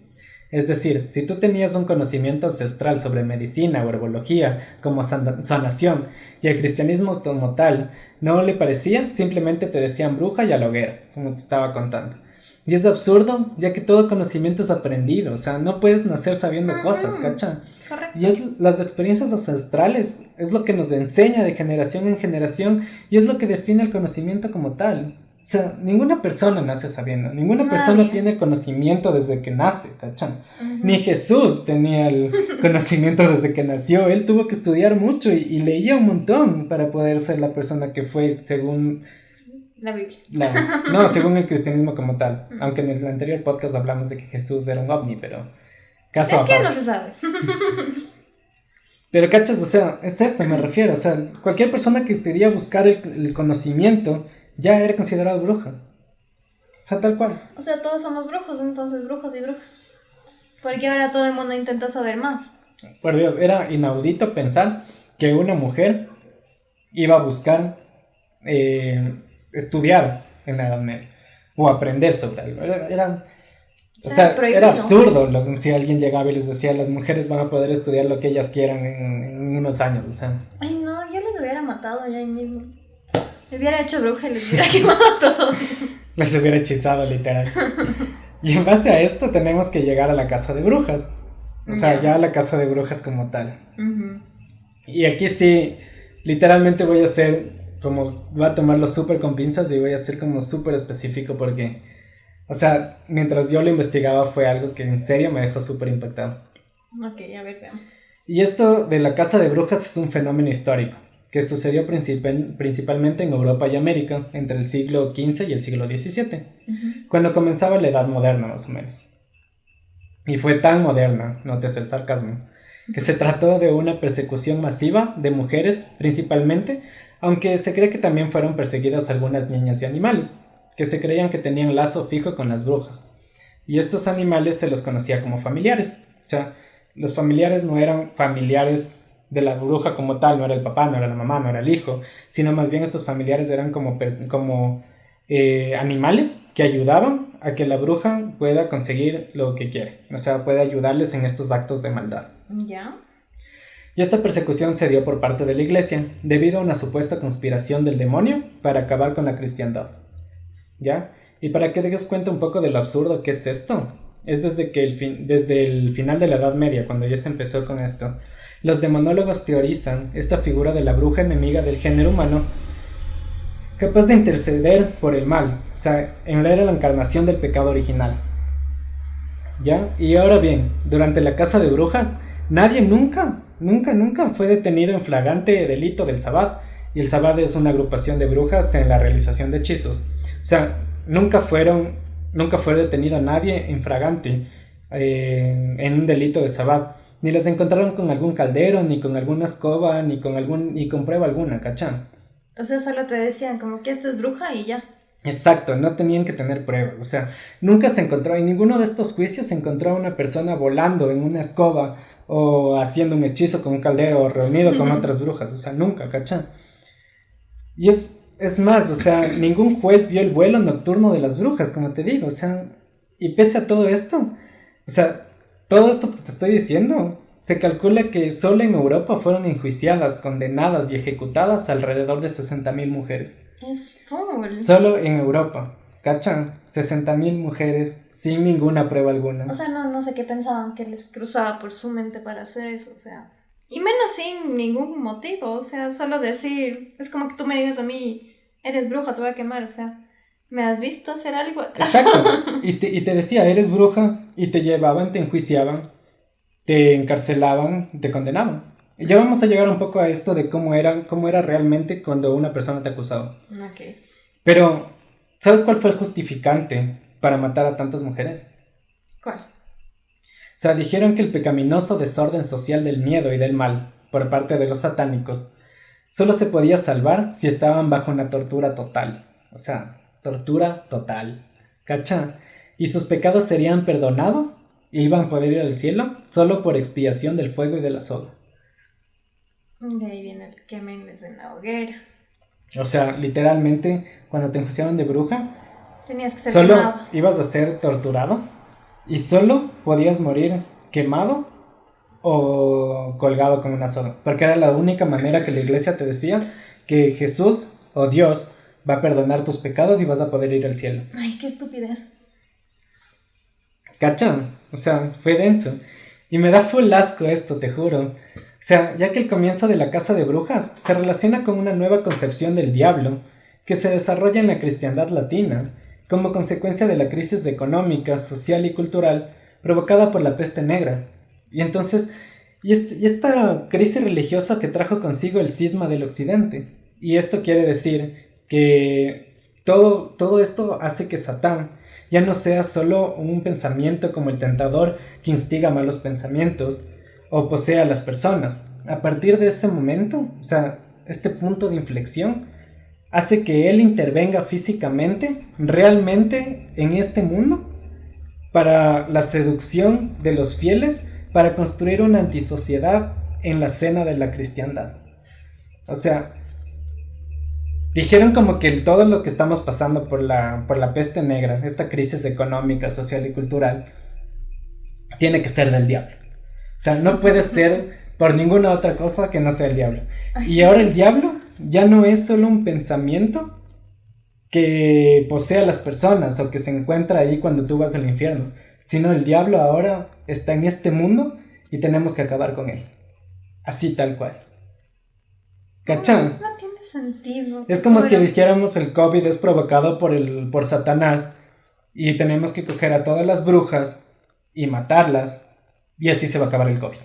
Es decir, si tú tenías un conocimiento ancestral sobre medicina o herbología como sanación y el cristianismo como tal no le parecía, simplemente te decían bruja y a la hoguera, como te estaba contando. Y es absurdo, ya que todo conocimiento es aprendido, o sea, no puedes nacer sabiendo cosas, ¿cacha? Correcto. Y las experiencias ancestrales es lo que nos enseña de generación en generación y es lo que define el conocimiento como tal. O sea, ninguna persona nace sabiendo, ninguna persona tiene conocimiento desde que nace, ¿cachan? Ni Jesús tenía el conocimiento desde que nació, él tuvo que estudiar mucho y leía un montón para poder ser la persona que fue según... La Biblia. No, según el cristianismo como tal, aunque en el anterior podcast hablamos de que Jesús era un ovni, pero... Caso es que aparte. no se sabe. Pero cachas, o sea, es esto, me refiero, o sea, cualquier persona que quería buscar el conocimiento ya era considerado bruja. O sea, tal cual. O sea, todos somos brujos, entonces brujos y brujas. Porque ahora todo el mundo intenta saber más. Por Dios, era inaudito pensar que una mujer iba a buscar estudiar en la Edad Media o aprender sobre algo. Era absurdo si alguien llegaba y les decía las mujeres van a poder estudiar lo que ellas quieran en unos años, o sea. Ay no, yo les hubiera matado allá ahí mismo. Me hubiera hecho bruja y les hubiera quemado todo. Les hubiera hechizado, literal. Y en base a esto tenemos que llegar a la casa de brujas. O sea, ya a la casa de brujas como tal. Y aquí sí, literalmente voy a tomarlo súper con pinzas y voy a ser como súper específico porque, o sea, mientras yo lo investigaba fue algo que en serio me dejó súper impactado. Ok, a ver, veamos. Y esto de la casa de brujas es un fenómeno histórico que sucedió principalmente en Europa y América entre el siglo XV y el siglo XVII, cuando comenzaba la Edad Moderna más o menos. Y fue tan moderna, notes el sarcasmo, que se trató de una persecución masiva de mujeres principalmente, aunque se cree que también fueron perseguidas algunas niñas y animales, que se creían que tenían lazo fijo con las brujas. Y estos animales se los conocía como familiares. O sea, los familiares no eran familiares de la bruja como tal, no era el papá, no era la mamá, no era el hijo, sino más bien estos familiares eran como animales que ayudaban a que la bruja pueda conseguir lo que quiere, o sea, puede ayudarles en estos actos de maldad. ¿Ya? Y esta persecución se dio por parte de la iglesia, debido a una supuesta conspiración del demonio para acabar con la cristiandad. ¿Ya? Y para que te des cuenta un poco de lo absurdo que es esto, es desde el final de la Edad Media, cuando ya se empezó con esto, los demonólogos teorizan esta figura de la bruja enemiga del género humano, capaz de interceder por el mal, o sea, era la encarnación del pecado original. ¿Ya? Y ahora bien, durante la caza de brujas, nadie nunca fue detenido en flagrante delito del Sabbat, y el Sabbat es una agrupación de brujas en la realización de hechizos. O sea, nunca fue detenido nadie en flagrante en un delito de Sabbat. Ni las encontraron con algún caldero, ni con alguna escoba, ni con prueba alguna, ¿cachán? O sea, solo te decían como que esta es bruja y ya. Exacto, no tenían que tener pruebas. O sea, nunca se encontró, en ninguno de estos juicios se encontró a una persona volando en una escoba o haciendo un hechizo con un caldero o reunido con otras brujas. O sea, nunca, ¿cachán? Y es más, o sea, ningún juez vio el vuelo nocturno de las brujas, como te digo. O sea, y pese a todo esto, o sea, todo esto que te estoy diciendo, se calcula que solo en Europa fueron enjuiciadas, condenadas y ejecutadas alrededor de 60.000 mujeres. Es full. Solo en Europa, ¿cachan? 60.000 mujeres sin ninguna prueba alguna. O sea, no sé qué pensaban que les cruzaba por su mente para hacer eso, o sea. Y menos sin ningún motivo, o sea, solo decir, es como que tú me digas a mí, eres bruja, te voy a quemar, o sea. ¿Me has visto hacer algo acaso? Exacto. Y te decía, eres bruja, y te llevaban, te enjuiciaban, te encarcelaban, te condenaban. Y ya vamos a llegar un poco a esto de cómo era realmente cuando una persona te acusaba. Ok. Pero, ¿sabes cuál fue el justificante para matar a tantas mujeres? ¿Cuál? O sea, dijeron que el pecaminoso desorden social del miedo y del mal, por parte de los satánicos, solo se podía salvar si estaban bajo una tortura total. O sea, tortura total, ¿cacha? Y sus pecados serían perdonados e iban a poder ir al cielo solo por expiación del fuego y de la soga. De ahí viene el quémenles en la hoguera. O sea, literalmente, cuando te enjuiciaban de bruja, Tenías que ser solo quemado. ibas a ser torturado y solo podías morir quemado o colgado con una soga, porque era la única manera que la iglesia te decía que Jesús o Dios va a perdonar tus pecados y vas a poder ir al cielo. Ay, qué estupidez. ¿Cachan? O sea, fue denso. Y me da full asco esto, te juro. O sea, ya que el comienzo de la Casa de Brujas se relaciona con una nueva concepción del diablo que se desarrolla en la cristiandad latina como consecuencia de la crisis económica, social y cultural provocada por la peste negra. Y entonces, esta crisis religiosa que trajo consigo el cisma del occidente. Y esto quiere decir que todo esto hace que Satán ya no sea solo un pensamiento como el tentador que instiga malos pensamientos o posee a las personas. A partir de ese momento, o sea, este punto de inflexión, hace que él intervenga físicamente, realmente en este mundo, para la seducción de los fieles, para construir una antisociedad en la escena de la cristiandad. O sea, dijeron como que todo lo que estamos pasando por la peste negra, esta crisis económica, social y cultural, tiene que ser del diablo. O sea, no puede ser por ninguna otra cosa que no sea el diablo. Y ahora el diablo ya no es solo un pensamiento que posee a las personas o que se encuentra ahí cuando tú vas al infierno, sino el diablo ahora está en este mundo y tenemos que acabar con él. Así tal cual. ¿Cachán? No tiene sentido. Es como que Pero- dijéramos el COVID es provocado por Satanás y tenemos que coger a todas las brujas y matarlas y así se va a acabar el COVID.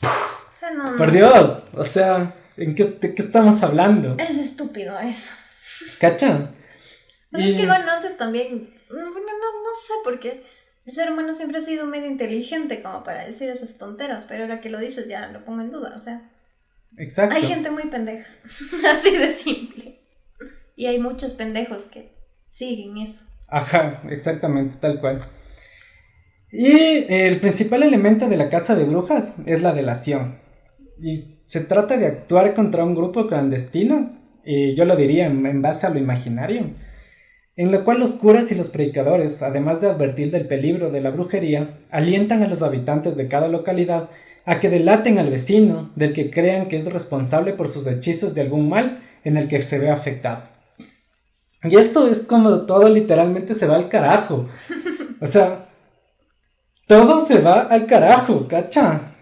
O sea, no, Por no. Dios, o sea, ¿de qué estamos hablando? Es estúpido eso. ¿Cachan? Pero es que bueno, antes también, bueno, no sé por qué. El ser humano siempre ha sido medio inteligente como para decir esas tonteras, pero ahora que lo dices ya lo pongo en duda, o sea. Exacto. Hay gente muy pendeja, así de simple. Y hay muchos pendejos que siguen eso. Ajá, exactamente, tal cual. Y el principal elemento de la casa de brujas es la delación. Y se trata de actuar contra un grupo clandestino, y yo lo diría en base a lo imaginario, en lo cual los curas y los predicadores, además de advertir del peligro de la brujería, alientan a los habitantes de cada localidad a que delaten al vecino del que crean que es responsable por sus hechizos de algún mal en el que se ve afectado. Y esto es como todo literalmente se va al carajo. O sea, todo se va al carajo, ¿cacha?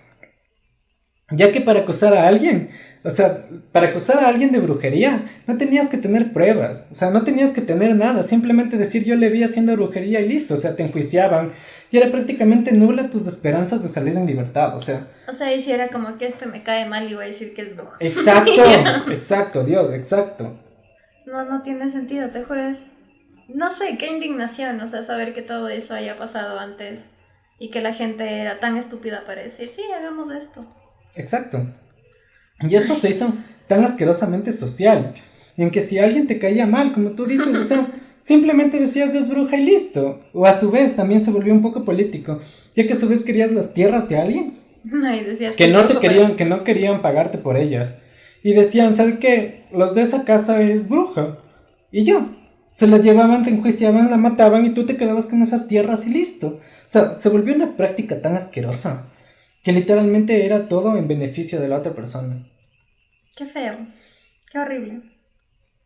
Ya que para acusar a alguien, o sea, para acusar a alguien de brujería, no tenías que tener pruebas, o sea, no tenías que tener nada, simplemente decir yo le vi haciendo brujería y listo, o sea, te enjuiciaban y era prácticamente nula tus esperanzas de salir en libertad, o sea. O sea, y si era como que este me cae mal y voy a decir que es brujo. Exacto, exacto, Dios, exacto. No tiene sentido, te juro, es... No sé, qué indignación, o sea, saber que todo eso haya pasado antes y que la gente era tan estúpida para decir, sí, hagamos esto. Exacto. Y esto se hizo tan asquerosamente social, en que si alguien te caía mal, como tú dices, o sea, simplemente decías es bruja y listo. O a su vez también se volvió un poco político, ya que a su vez querías las tierras de alguien, Y decías que no brujo, te querían, que no querían pagarte por ellas. Y decían, ¿sabes qué? Los de esa casa es bruja. Y ya, se la llevaban, te enjuiciaban, la mataban y tú te quedabas con esas tierras y listo. O sea, se volvió una práctica tan asquerosa que literalmente era todo en beneficio de la otra persona. Qué feo, qué horrible.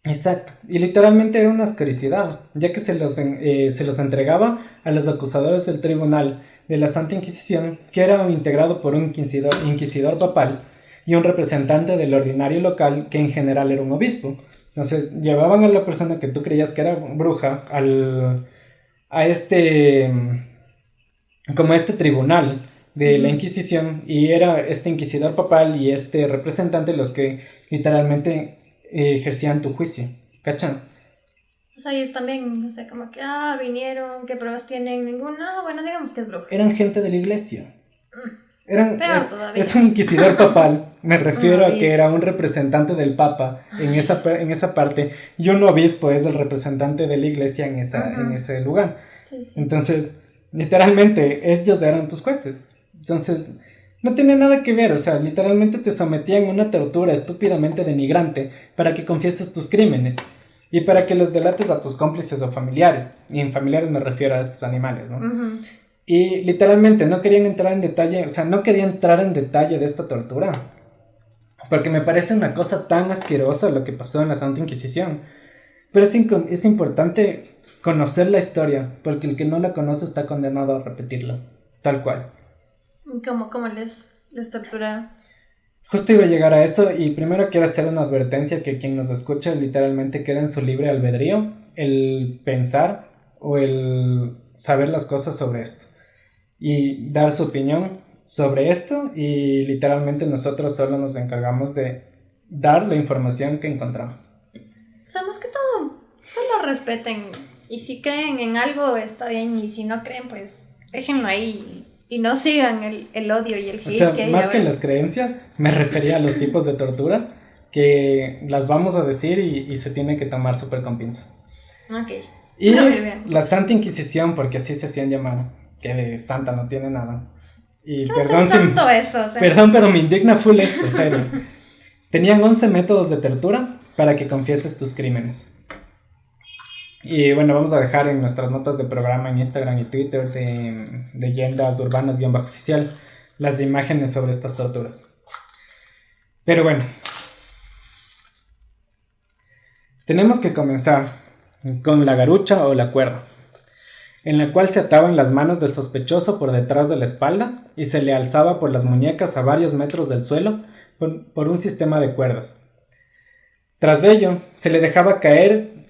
Exacto, y literalmente era una asquerosidad, ya que se los entregaba a los acusadores del tribunal de la Santa Inquisición, que era integrado por un inquisidor papal y un representante del ordinario local, que en general era un obispo. Entonces llevaban a la persona que tú creías que era bruja a este tribunal de la Inquisición, y era este inquisidor papal y este representante los que literalmente ejercían tu juicio, ¿cachan? O sea, ellos también, o sea, como que, vinieron, ¿qué pruebas tienen? Ninguna, bueno, digamos que es bruja. Eran gente de la iglesia. Peor todavía. Es un inquisidor papal, me refiero a obispo. que era un representante del papa en esa parte, y un obispo es el representante de la iglesia en ese lugar. Sí, sí. Entonces, literalmente, ellos eran tus jueces. Entonces, no tiene nada que ver, o sea, literalmente te sometían a una tortura estúpidamente denigrante para que confieses tus crímenes. y para que los delates a tus cómplices o familiares. Y en familiares me refiero a estos animales, ¿no? Ujú. Y literalmente no querían entrar en detalle, o sea, no quería entrar en detalle de esta tortura, porque me parece una cosa tan asquerosa lo que pasó en la Santa Inquisición. Pero es importante conocer la historia, porque el que no la conoce está condenado a repetirla, tal cual. ¿Cómo les torturaron? Justo iba a llegar a eso, y primero quiero hacer una advertencia que quien nos escucha literalmente queda en su libre albedrío el pensar o el saber las cosas sobre esto y dar su opinión sobre esto, y literalmente nosotros solo nos encargamos de dar la información que encontramos. O sea, más que todo, solo respeten. Y si creen en algo, está bien. Y si no creen, pues déjenlo ahí. Y no sigan el odio y el hate O sea, que hay más ahora. que en las creencias, me refería a los tipos de tortura que las vamos a decir y se tiene que tomar súper con pinzas. Ok. Y A ver, vean. la Santa Inquisición, porque así se hacían llamar, que de santa no tiene nada. Y ¿Qué perdón, es tanto eso? O sea, perdón, pero me indigna full esto, en serio. Tenían 11 métodos de tortura para que confieses tus crímenes. Y bueno, vamos a dejar en nuestras notas de programa en Instagram y Twitter de Leyendas Urbanas-oficial las imágenes sobre estas torturas. Pero bueno, tenemos que comenzar con la garucha o la cuerda, en la cual se ataban las manos del sospechoso por detrás de la espalda y se le alzaba por las muñecas a varios metros del suelo por un sistema de cuerdas. Tras ello, se le dejaba caer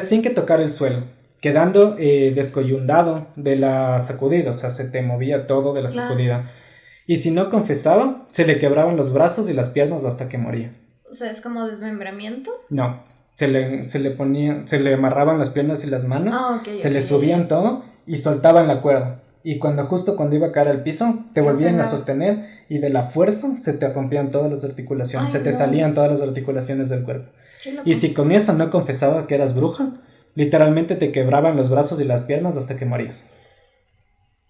sin que tocara el suelo, quedando descoyundado de la sacudida, o sea, se te movía todo de la Claro. sacudida. Y si no confesaba, se le quebraban los brazos y las piernas hasta que moría. o sea, es como desmembramiento. No, se le amarraban las piernas y las manos, Ok. se le subían todo y soltaban la cuerda. Y justo cuando iba a caer al piso, te volvían a frenaba. sostener y de la fuerza se te rompían todas las articulaciones, Ay, se te no. salían todas las articulaciones del cuerpo. Qué loco. Y si con eso no confesaba que eras bruja, literalmente te quebraban los brazos y las piernas hasta que morías.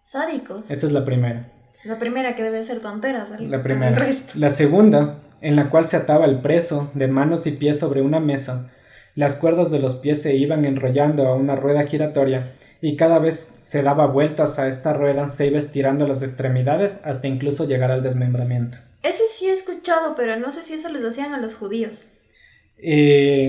Sádicos. Esa es la primera. La primera que debe ser tonteras. La primera. El resto. La segunda, en la cual se ataba el preso de manos y pies sobre una mesa. Las cuerdas de los pies se iban enrollando a una rueda giratoria y cada vez se daba vueltas a esta rueda, se iba estirando las extremidades hasta incluso llegar al desmembramiento. Ese sí he escuchado, pero no sé si eso les hacían a los judíos.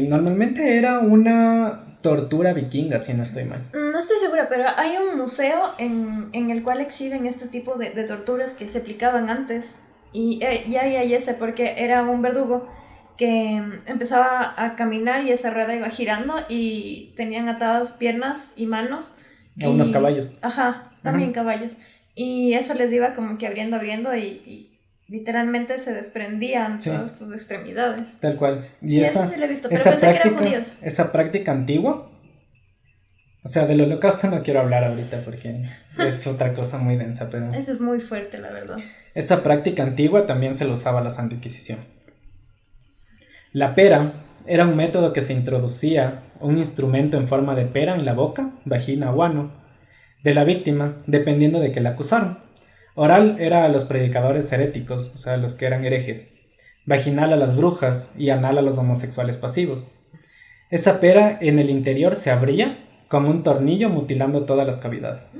Normalmente era una tortura vikinga, si no estoy mal. No estoy segura, pero hay un museo en el cual exhiben este tipo de torturas que se aplicaban antes. Y hay ese, porque era un verdugo que empezaba a caminar y esa rueda iba girando y tenían atadas piernas y manos. A unos caballos. Ajá, también Ujú. caballos. Y eso les iba como que abriendo y literalmente se desprendían Sí. todas tus extremidades. Tal cual. Y Sí, esa, eso sí lo he visto, pero esa pensé que eran práctica, judíos. esa práctica antigua, o sea, del holocausto no quiero hablar ahorita porque es otra cosa muy densa, pero Eso es muy fuerte, la verdad. esa práctica antigua también se lo usaba la Santa Inquisición. La pera era un método que se introducía un instrumento en forma de pera en la boca, vagina o ano de la víctima, dependiendo de que la acusaron. Oral era a los predicadores heréticos, o sea, los que eran herejes. Vaginal a las brujas y anal a los homosexuales pasivos. Esa pera en el interior se abría como un tornillo mutilando todas las cavidades.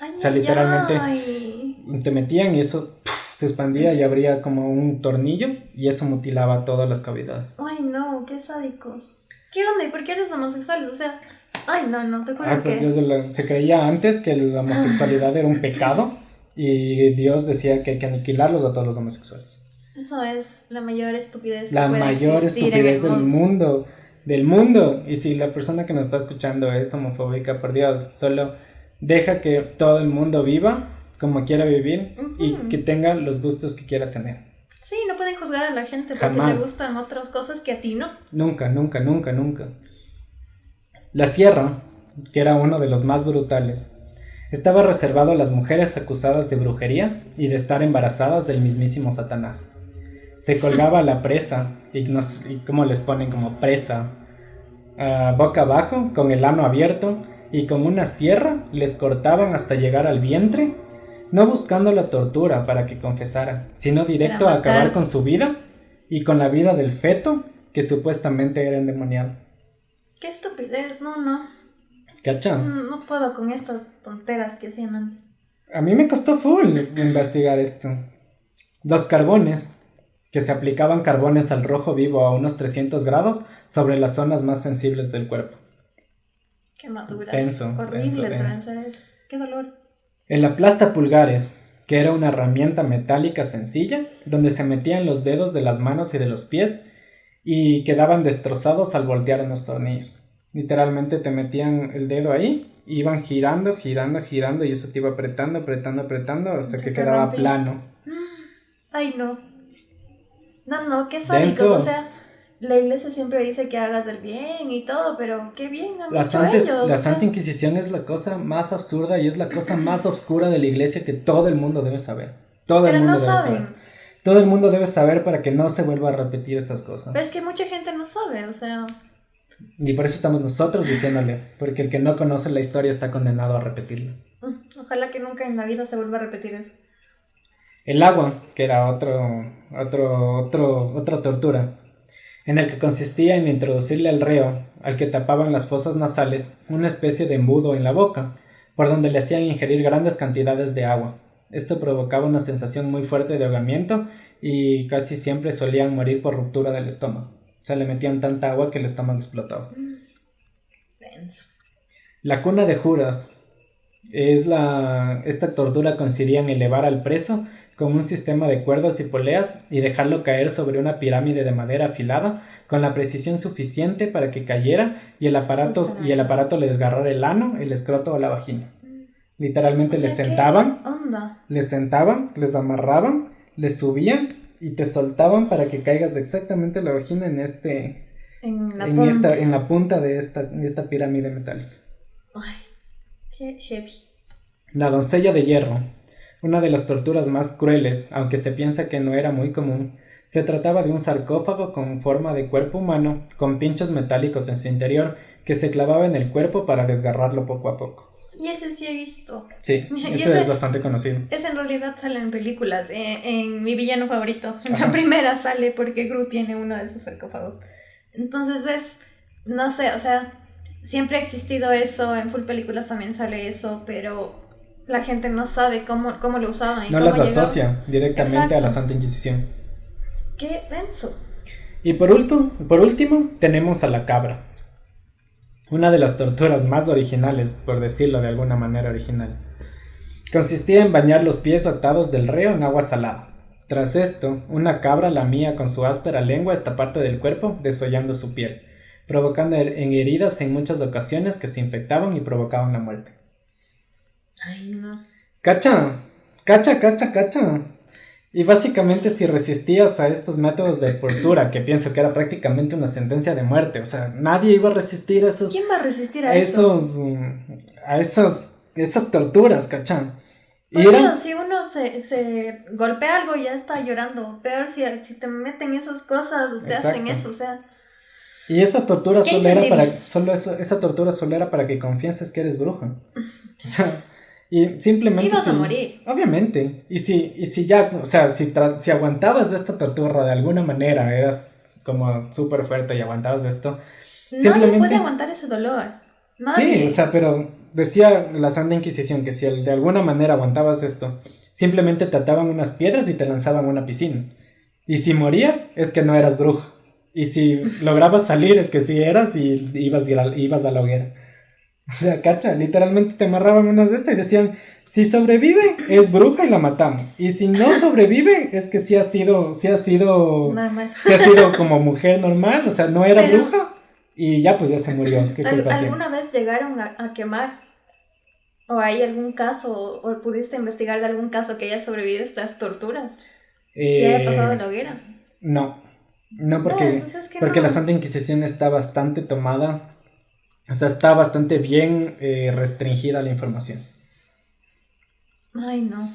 Ay, O sea, literalmente- ay. Te metían y eso se expandía y abría como un tornillo y eso mutilaba todas las cavidades. Ay, no, qué sádicos. ¿Qué onda? ¿Y por qué eres homosexuales? O sea, ay, no, te juro Ay, por que... Dios, se creía antes que la homosexualidad era un pecado y Dios decía que hay que aniquilarlos a todos los homosexuales. Eso es la mayor estupidez que La puede mayor existir en estupidez el del mundo. mundo. Y si la persona que nos está escuchando es homofóbica, por Dios, solo deja que todo el mundo viva como quiera vivir y Ujú. que tenga los gustos que quiera tener. Sí, no pueden juzgar a la gente porque Jamás. te gustan otras cosas que a ti no. Nunca, nunca, nunca, nunca. La sierra, que era uno de los más brutales, estaba reservado a las mujeres acusadas de brujería y de estar embarazadas del mismísimo Satanás. Se colgaba a la presa, y como les ponen como presa, boca abajo, con el ano abierto, y con una sierra les cortaban hasta llegar al vientre, no buscando la tortura para que confesara, sino directo a Para matar. acabar con su vida y con la vida del feto que supuestamente era endemoniado. Qué estupidez, no ¿Cachan? no puedo con estas tonteras que hacían antes. A mí me costó full investigar esto. Los carbones, que se aplicaban carbones al rojo vivo a unos 300 grados sobre las zonas más sensibles del cuerpo. Quemaduras. Tenso, Horrible tenso. tranza eso. Qué dolor. El aplastapulgares, que era una herramienta metálica sencilla donde se metían los dedos de las manos y de los pies y quedaban destrozados al voltear en los tornillos. Literalmente te metían el dedo ahí, iban girando y eso te iba apretando hasta Se que te quedaba rompía. plano. Ay, no. No, qué sádicos. Denso. O sea, la iglesia siempre dice que hagas el bien y todo, pero qué bien han La hecho Santa, ellos. la o sea. Santa Inquisición es la cosa más absurda y es la cosa más oscura de la iglesia que todo el mundo debe saber. Todo el Pero mundo no debe saben. saber. Todo el mundo debe saber para que no se vuelva a repetir estas cosas. Pero es que mucha gente no sabe, o sea. Y por eso estamos nosotros diciéndole, porque el que no conoce la historia está condenado a repetirla. Ojalá que nunca en la vida se vuelva a repetir eso. El agua, que era otra tortura, en el que consistía en introducirle al reo, al que tapaban las fosas nasales, una especie de embudo en la boca, por donde le hacían ingerir grandes cantidades de agua. Esto provocaba una sensación muy fuerte de ahogamiento y casi siempre solían morir por ruptura del estómago. O sea, le metían tanta agua que el estómago explotaba. Denso. La cuna de Judas esta tortura consistía en elevar al preso con un sistema de cuerdas y poleas y dejarlo caer sobre una pirámide de madera afilada con la precisión suficiente para que cayera y el aparato le desgarrara el ano, el escroto o la vagina. Literalmente O sea, les ¿qué sentaban, onda? les amarraban, les subían y te soltaban para que caigas exactamente la vagina en la punta de esta pirámide metálica. Ay, qué heavy. La doncella de hierro, una de las torturas más crueles, aunque se piensa que no era muy común. Se trataba de un sarcófago con forma de cuerpo humano, con pinchos metálicos en su interior, que se clavaba en el cuerpo para desgarrarlo poco a poco. Y ese sí he visto. Sí, Y ese es bastante conocido. Ese en realidad sale en películas. En Mi villano favorito. En Ajá. la primera sale porque Gru tiene uno de esos sarcófagos. Entonces no sé, o sea, siempre ha existido eso. En full películas también sale eso, pero la gente no sabe cómo lo usaban. Y No cómo las llegó. asocia directamente Exacto. a la Santa Inquisición. Qué denso. Y por último, tenemos a la cabra. Una de las torturas más originales, por decirlo de alguna manera original. Consistía en bañar los pies atados del reo en agua salada. Tras esto, una cabra lamía con su áspera lengua esta parte del cuerpo, desollando su piel, provocando heridas en muchas ocasiones que se infectaban y provocaban la muerte. Ay, no. ¡Cacha! Y básicamente si resistías a estos métodos de tortura, que pienso que era prácticamente una sentencia de muerte, o sea, nadie iba a resistir ¿Quién va a resistir a eso? esas torturas, ¿cachá? Por Dios, si uno se golpea algo ya está llorando. Peor si te meten esas cosas, te hacen Exacto. eso, o sea. Y esa tortura Qué solo era para insensibles. esa tortura solo era para que confieses que eres bruja. O sea, y simplemente Ibas a morir. Obviamente. Y si ya, o sea, si aguantabas de esta tortura de alguna manera, eras como súper fuerte y aguantabas esto. Nadie Simplemente- puede aguantar ese dolor. Nadie. Sí, o sea, pero decía la Santa Inquisición que si de alguna manera aguantabas esto, simplemente te ataban unas piedras y te lanzaban a una piscina. Y si morías, es que no eras bruja. Y si lograbas salir, es que sí eras y ibas a la hoguera. O sea, cacha, literalmente te amarraban unas de estas y decían, si sobrevive, es bruja y la matamos. Y si no sobrevive, es que sí ha sido Normal. como mujer normal, o sea, no era Pero- bruja y ya pues ya se murió. ¿Qué culpa tiene? ¿Alguna vez llegaron a quemar? ¿O hay algún caso, o pudiste investigar de algún caso que haya sobrevivido a estas torturas? ¿Que haya pasado en la hoguera? No, porque, entonces es que porque no. la Santa Inquisición está bastante tomada, o sea, está bastante bien restringida la información. Ay, no.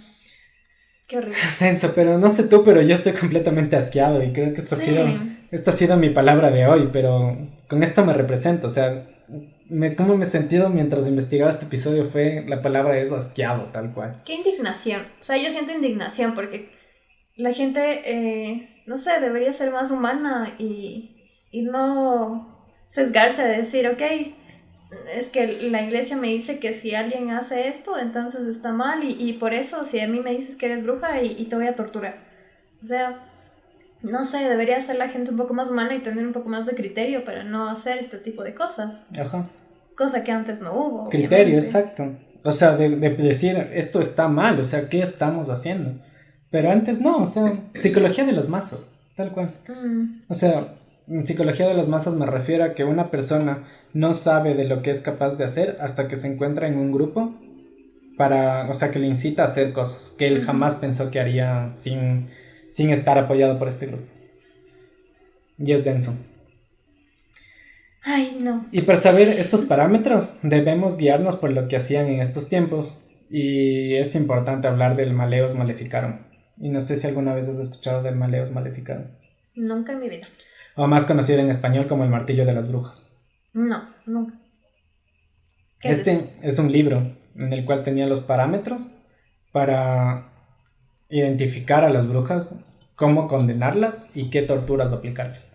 Qué horrible. Denso, pero no sé tú, pero yo estoy completamente asqueado y creo que esta ha sido mi palabra de hoy, pero con esto me represento, o sea, cómo me he sentido mientras investigaba este episodio fue, la palabra es asqueado, tal cual. Qué indignación. O sea, yo siento indignación porque la gente, no sé, debería ser más humana y y no sesgarse de decir, ok, es que la iglesia me dice que si alguien hace esto, entonces está mal y por eso si a mí me dices que eres bruja y te voy a torturar. O sea, no sé, debería ser la gente un poco más humana y tener un poco más de criterio para no hacer este tipo de cosas. Ajá. Cosa que antes no hubo. Criterio, obviamente. exacto. O sea, de decir, esto está mal, o sea, ¿qué estamos haciendo? Pero antes no, o sea, psicología de las masas, tal cual. O sea, en psicología de las masas me refiero a que una persona no sabe de lo que es capaz de hacer hasta que se encuentra en un grupo o sea, que le incita a hacer cosas que él jamás pensó que haría sin estar apoyado por este grupo. Y es denso. Ay, no. Y para saber estos parámetros debemos guiarnos por lo que hacían en estos tiempos. Y es importante hablar del Maleus Maleficarum. Y no sé si alguna vez has escuchado del Maleus Maleficarum. Nunca en mi vida. O más conocido en español como el Martillo de las Brujas. No, nunca. ¿Qué es eso? Es un libro en el cual tenía los parámetros para identificar a las brujas, cómo condenarlas y qué torturas aplicarles.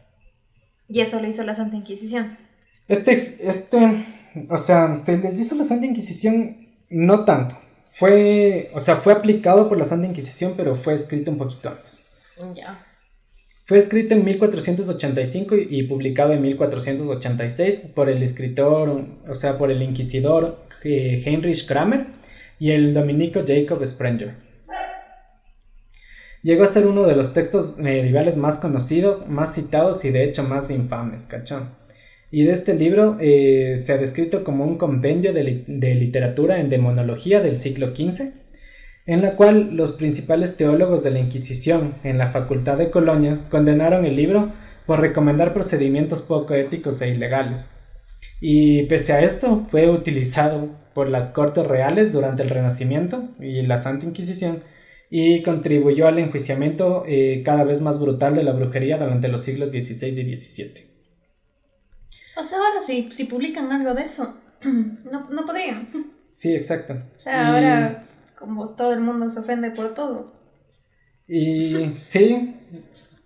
Y eso lo hizo la Santa Inquisición. O sea, se les hizo la Santa Inquisición no tanto. Fue aplicado por la Santa Inquisición, pero fue escrito un poquito antes. Ya. Fue escrito en 1485 y publicado en 1486 por el escritor, o sea, por el inquisidor Heinrich Kramer y el dominico Jacob Sprenger. Llegó a ser uno de los textos medievales más conocidos, más citados y de hecho más infames, ¿cachón? Y de este libro se ha descrito como un compendio de literatura en demonología del siglo XV, en la cual los principales teólogos de la Inquisición en la Facultad de Colonia condenaron el libro por recomendar procedimientos poco éticos e ilegales. Y pese a esto, fue utilizado por las Cortes Reales durante el Renacimiento y la Santa Inquisición, y contribuyó al enjuiciamiento cada vez más brutal de la brujería durante los siglos XVI y XVII. O sea, ahora si publican algo de eso, no podrían. Sí, exacto. O sea, ahora como todo el mundo se ofende por todo. Y sí,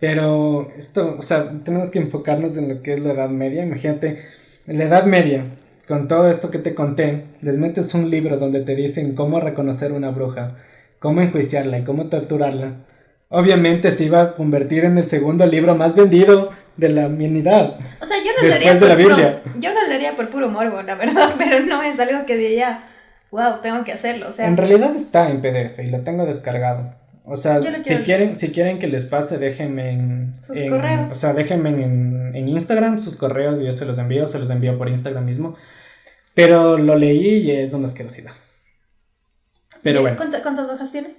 pero esto, o sea, tenemos que enfocarnos en lo que es la Edad Media. Imagínate, en la Edad Media, con todo esto que te conté, les metes un libro donde te dicen cómo reconocer una bruja, cómo enjuiciarla y cómo torturarla. Obviamente se iba a convertir en el segundo libro más vendido de la humanidad. O sea, yo lo después de la Biblia. Yo lo leería por puro morbo, la verdad, pero no es algo que diría, wow, tengo que hacerlo. O sea, en realidad está en PDF y lo tengo descargado. O sea, si quieren que les pase, déjenme en correos. O sea, déjenme en Instagram sus correos y yo se los envío por Instagram mismo. Pero lo leí y es una asquerosidad. Pero bueno. ¿Cuántas hojas tiene?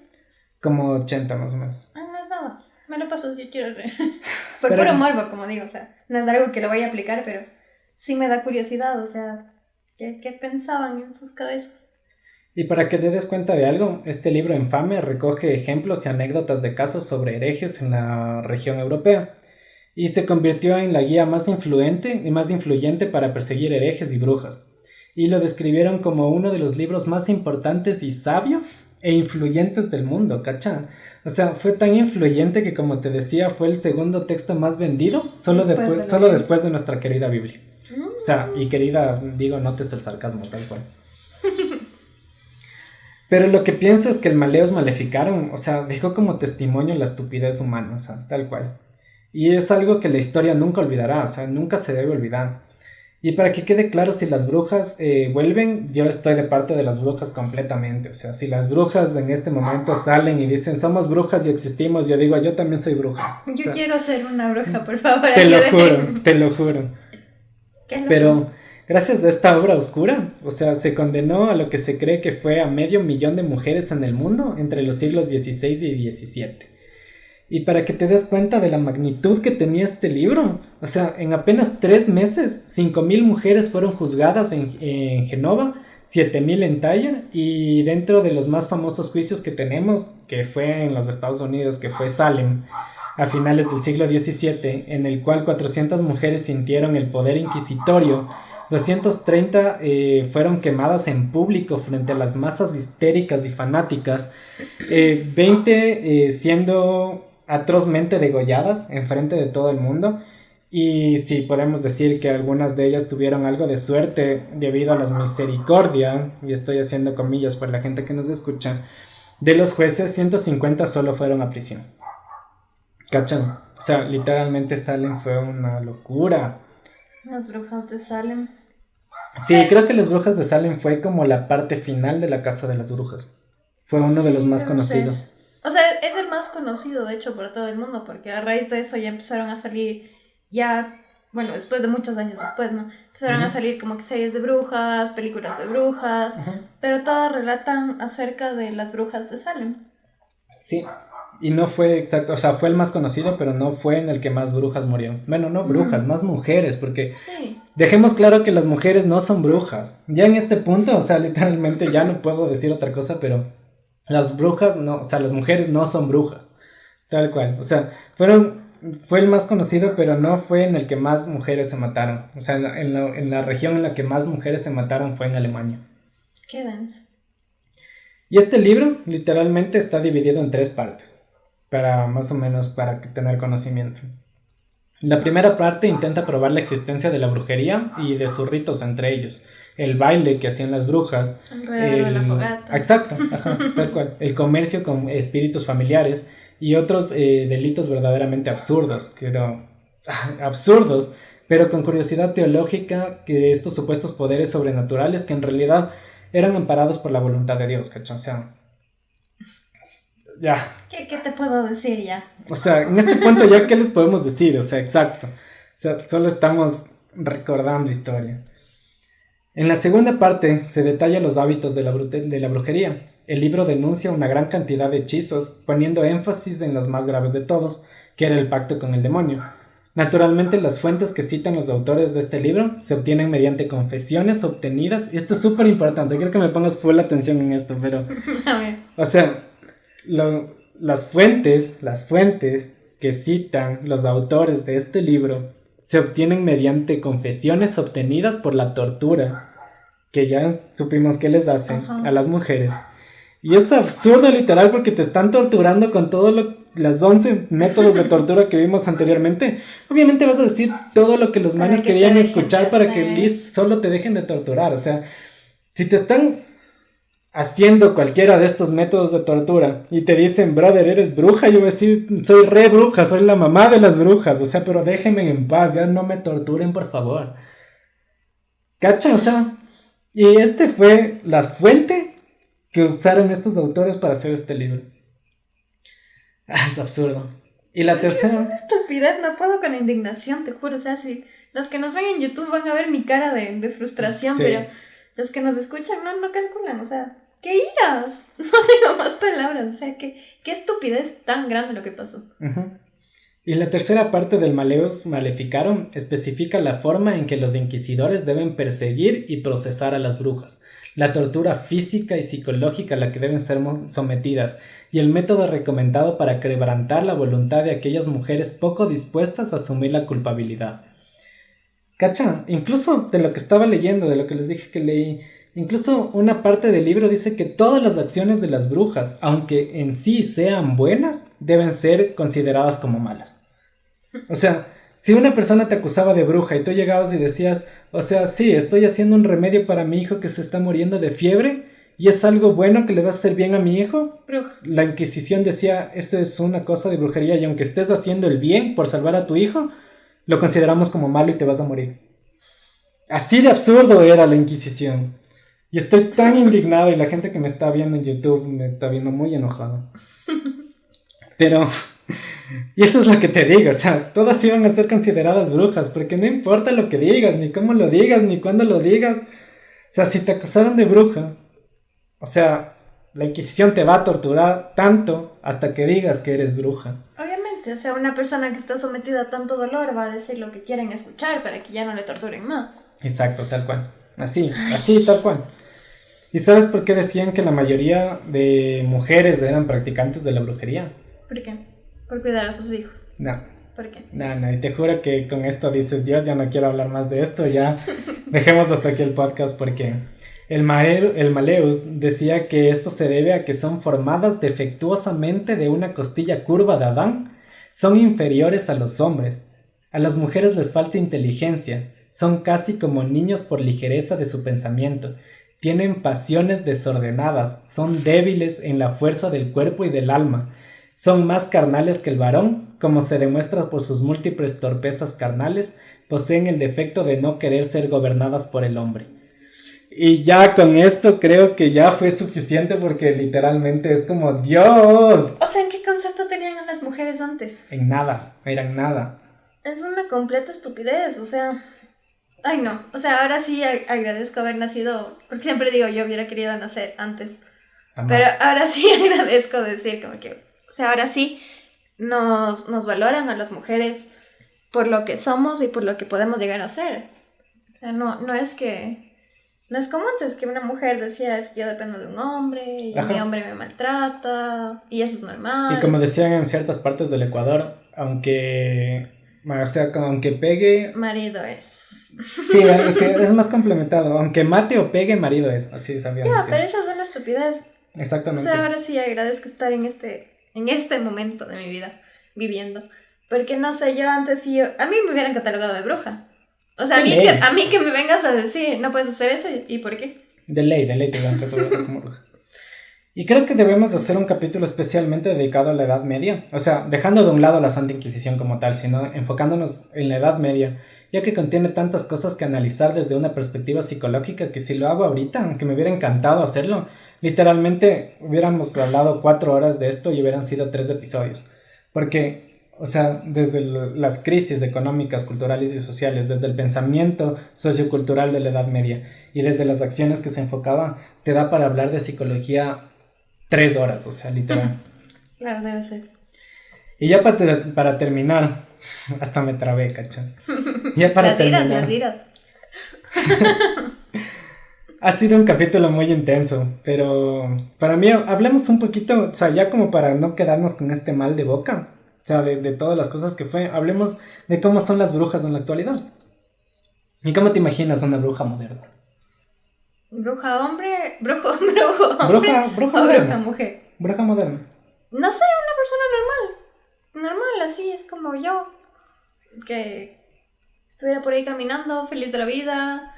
Como 80 más o menos. Ah, no es nada. Me lo paso si yo quiero leer. Por puro morbo, como digo. O sea, no es algo que lo vaya a aplicar, pero sí me da curiosidad. O sea, ¿qué pensaban en sus cabezas? Y para que te des cuenta de algo, este libro infame recoge ejemplos y anécdotas de casos sobre herejes en la región europea. Y se convirtió en la guía más influyente para perseguir herejes y brujas. Y lo describieron como uno de los libros más importantes y sabios e influyentes del mundo, ¿cachá? O sea, fue tan influyente que, como te decía, fue el segundo texto más vendido solo después de nuestra querida Biblia. O sea, y querida, digo, notes el sarcasmo, tal cual. Pero lo que pienso es que el Maleus Maleficarum, o sea, dejó como testimonio la estupidez humana, o sea, tal cual. Y es algo que la historia nunca olvidará, o sea, nunca se debe olvidar. Y para que quede claro, si las brujas vuelven, yo estoy de parte de las brujas completamente. O sea, si las brujas en este momento salen y dicen, somos brujas y existimos, yo digo, yo también soy bruja. Yo quiero ser una bruja, por favor. Te lo juro. Pero gracias a esta obra oscura, o sea, se condenó a lo que se cree que fue a 500,000 de mujeres en el mundo entre los siglos XVI y XVII. Y para que te des cuenta de la magnitud que tenía este libro, o sea, en apenas 3 meses, 5,000 mujeres fueron juzgadas en Genova, 7,000 en Tyre, y dentro de los más famosos juicios que tenemos, que fue en los Estados Unidos, que fue Salem, a finales del siglo XVII, en el cual 400 mujeres sintieron el poder inquisitorio, 230 fueron quemadas en público frente a las masas histéricas y fanáticas, 20 siendo atrozmente degolladas en frente de todo el mundo, Y sí, podemos decir que algunas de ellas tuvieron algo de suerte debido a la misericordia, y estoy haciendo comillas para la gente que nos escucha, de los jueces. 150 solo fueron a prisión. ¿Cachan? O sea, literalmente Salem fue una locura. Las brujas de Salem. Sí, creo que las brujas de Salem fue como la parte final de la casa de las brujas. Fue uno de los más conocidos. O sea, es el más conocido, de hecho, por todo el mundo, porque a raíz de eso ya empezaron a salir, bueno, después de muchos años después, ¿no? Empezaron a salir como que series de brujas, películas de brujas, pero todas relatan acerca de las brujas de Salem. Sí, y no fue exacto, o sea, fue el más conocido, pero no fue en el que más brujas murieron. Bueno, no brujas, más mujeres, porque dejemos claro que las mujeres no son brujas. Ya en este punto, o sea, literalmente ya no puedo decir otra cosa, pero las brujas no, o sea, las mujeres no son brujas, tal cual. O sea, fue el más conocido, pero no fue en el que más mujeres se mataron. O sea, en la región en la que más mujeres se mataron fue en Alemania. Qué denso. Y este libro literalmente está dividido en 3 partes, para más o menos para tener conocimiento. La primera parte intenta probar la existencia de la brujería y de sus ritos entre ellos. El baile que hacían las brujas. Alrededor de la fogata. Exacto, tal cual. El comercio con espíritus familiares y otros delitos verdaderamente absurdos, pero con curiosidad teológica, que estos supuestos poderes sobrenaturales que en realidad eran amparados por la voluntad de Dios, ¿cachai? O sea, ya. ¿Qué te puedo decir ya? O sea, en este punto ya, ¿qué les podemos decir? O sea, exacto. O sea, solo estamos recordando historia. En la segunda parte se detalla los hábitos de la brujería. El libro denuncia una gran cantidad de hechizos, poniendo énfasis en los más graves de todos, que era el pacto con el demonio. Naturalmente, las fuentes que citan los autores de este libro se obtienen mediante confesiones obtenidas, y esto es súper importante, quiero que me pongas full atención en esto, pero... A ver. O sea, las fuentes que citan los autores de este libro se obtienen mediante confesiones obtenidas por la tortura, que ya supimos que les hacen a las mujeres. Y es absurdo literal porque te están torturando con todos los 11 métodos de tortura que vimos anteriormente. Obviamente vas a decir todo lo que los manes querían escuchar para que solo te dejen de torturar. O sea, si te están haciendo cualquiera de estos métodos de tortura y te dicen, brother, eres bruja, yo voy a decir, soy re bruja, soy la mamá de las brujas, o sea, pero déjenme en paz, ya no me torturen, por favor. ¿Cacha? O sea, y fue la fuente que usaron estos autores para hacer este libro. Es absurdo. Y la tercera... Es una estupidez, no puedo con la indignación, te juro, o sea, si los que nos ven en YouTube van a ver mi cara de frustración, pero los que nos escuchan no calculan, o sea... ¡Qué iras! No tengo más palabras. O sea, qué estupidez tan grande lo que pasó. Y la tercera parte del Maleus Maleficarum especifica la forma en que los inquisidores deben perseguir y procesar a las brujas, la tortura física y psicológica a la que deben ser sometidas, y el método recomendado para quebrantar la voluntad de aquellas mujeres poco dispuestas a asumir la culpabilidad. ¿Cacha? Incluso de lo que estaba leyendo, de lo que les dije que leí, incluso una parte del libro dice que todas las acciones de las brujas, aunque en sí sean buenas, deben ser consideradas como malas. O sea, si una persona te acusaba de bruja y tú llegabas y decías, o sea, sí, estoy haciendo un remedio para mi hijo que se está muriendo de fiebre y es algo bueno que le va a hacer bien a mi hijo, bruja. La Inquisición decía, eso es una cosa de brujería y aunque estés haciendo el bien por salvar a tu hijo, lo consideramos como malo y te vas a morir. Así de absurdo era la Inquisición. Y estoy tan indignado y la gente que me está viendo en YouTube me está viendo muy enojado. Pero, y eso es lo que te digo, o sea, todas iban a ser consideradas brujas, porque no importa lo que digas, ni cómo lo digas, ni cuándo lo digas. O sea, si te acusaron de bruja, o sea, la Inquisición te va a torturar tanto hasta que digas que eres bruja. Obviamente, o sea, una persona que está sometida a tanto dolor va a decir lo que quieren escuchar para que ya no le torturen más. Exacto, tal cual. Así, tal cual. ¿Y sabes por qué decían que la mayoría de mujeres eran practicantes de la brujería? ¿Por qué? Por cuidar a sus hijos. No. ¿Por qué? No, y te juro que con esto dices, Dios, ya no quiero hablar más de esto, ya dejemos hasta aquí el podcast porque el Maleus decía que esto se debe a que son formadas defectuosamente de una costilla curva de Adán, son inferiores a los hombres, A las mujeres les falta inteligencia, son casi como niños por ligereza de su pensamiento, tienen pasiones desordenadas, son débiles en la fuerza del cuerpo y del alma, son más carnales que el varón, como se demuestra por sus múltiples torpezas carnales, poseen el defecto de no querer ser gobernadas por el hombre. Y ya con esto creo que ya fue suficiente porque literalmente es como ¡Dios! O sea, ¿en qué concepto tenían a las mujeres antes? En nada, eran nada. Es una completa estupidez, o sea... Ay, no. O sea, ahora sí agradezco haber nacido... Porque siempre digo, yo hubiera querido nacer antes. Jamás. Pero ahora sí agradezco decir como que... O sea, ahora sí nos valoran a las mujeres por lo que somos y por lo que podemos llegar a ser. O sea, no es que... No es como antes que una mujer decía, es que yo dependo de un hombre y Ajá. mi hombre me maltrata y eso es normal. Y como decían en ciertas partes del Ecuador, aunque pegue, Marido es. sí, es más complementado, aunque mate o pegue, marido es, así sabían Ya, decir. pero eso es una estupidez. O Exactamente. sea, ahora sí agradezco estar en este momento de mi vida viviendo. Porque no sé, yo antes sí, a mí me hubieran catalogado de bruja. O sea, Qué a mí que me vengas a decir, no puedes hacer eso, ¿y por qué? De ley te dan como bruja. Y creo que debemos hacer un capítulo especialmente dedicado a la Edad Media. O sea, dejando de un lado la Santa Inquisición como tal, sino enfocándonos en la Edad Media, ya que contiene tantas cosas que analizar desde una perspectiva psicológica que si lo hago ahorita, aunque me hubiera encantado hacerlo, literalmente hubiéramos hablado 4 horas de esto y hubieran sido 3 episodios. Porque... O sea, desde las crisis económicas, culturales y sociales, desde el pensamiento sociocultural de la Edad Media y desde las acciones que se enfocaban, te da para hablar de psicología 3 horas, o sea, literal. Claro, debe ser. Y ya para terminar, hasta me trabé, ¿cachai? Ya para terminar. Las dirás. Ha sido un capítulo muy intenso, pero para mí hablemos un poquito, o sea, ya como para no quedarnos con este mal de boca. O sea, de todas las cosas que fue, hablemos de cómo son las brujas en la actualidad. ¿Y cómo te imaginas una bruja moderna? Bruja hombre, brujo hombre, Bruja o bruja moderna. mujer. Bruja moderna. No sé, una persona normal, así es como yo, que estuviera por ahí caminando, feliz de la vida,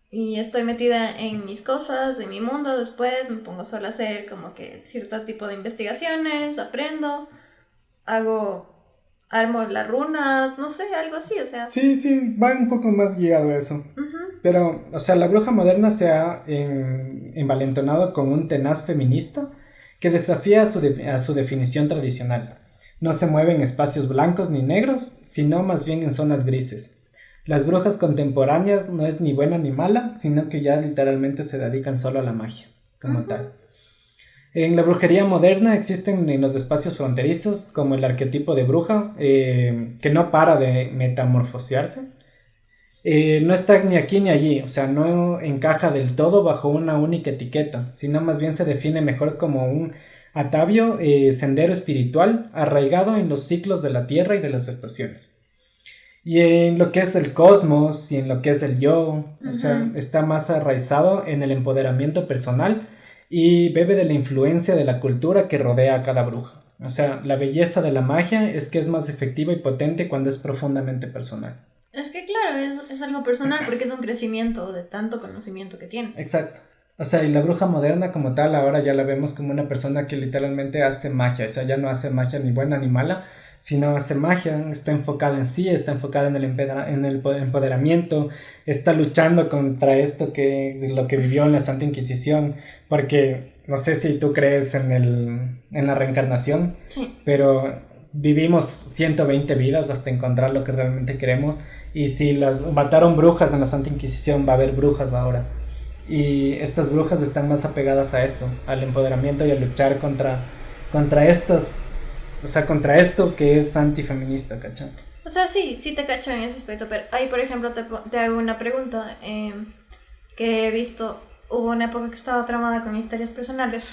y estoy metida en mis cosas, en mi mundo. Después me pongo sola a hacer como que cierto tipo de investigaciones, aprendo, armo las runas, no sé, algo así, o sea. Sí, va un poco más guiado a eso. Uh-huh. Pero, o sea, la bruja moderna se ha envalentonado con un tenaz feminista que desafía a su definición tradicional. No se mueve en espacios blancos ni negros, sino más bien en zonas grises. Las brujas contemporáneas no es ni buena ni mala, sino que ya literalmente se dedican solo a la magia, como Uh-huh. tal. En la brujería moderna existen en los espacios fronterizos como el arquetipo de bruja, que no para de metamorfosearse. No está ni aquí ni allí, o sea, no encaja del todo bajo una única etiqueta, sino más bien se define mejor como un atavio, sendero espiritual arraigado en los ciclos de la tierra y de las estaciones. Y en lo que es el cosmos y en lo que es el yo, o sea, está más arraizado en el empoderamiento personal y bebe de la influencia de la cultura que rodea a cada bruja. O sea, la belleza de la magia es que es más efectiva y potente cuando es profundamente personal. Es que claro, es algo personal porque es un crecimiento de tanto conocimiento que tiene. Exacto. O sea, y la bruja moderna como tal ahora ya la vemos como una persona que literalmente hace magia. O sea, ya no hace magia ni buena ni mala, sino hace magia, está enfocada en sí, está enfocada en el empoderamiento, está luchando contra esto de lo que vivió en la Santa Inquisición, porque no sé si tú crees en la reencarnación, Sí. pero vivimos 120 vidas hasta encontrar lo que realmente queremos, y si las mataron brujas en la Santa Inquisición, va a haber brujas ahora, y estas brujas están más apegadas a eso, al empoderamiento y a luchar contra estas. O sea, contra esto que es antifeminista, ¿cachai? O sea, sí te cacho en ese aspecto, pero ahí, por ejemplo, te hago una pregunta que he visto. Hubo una época que estaba tramada con historias personales,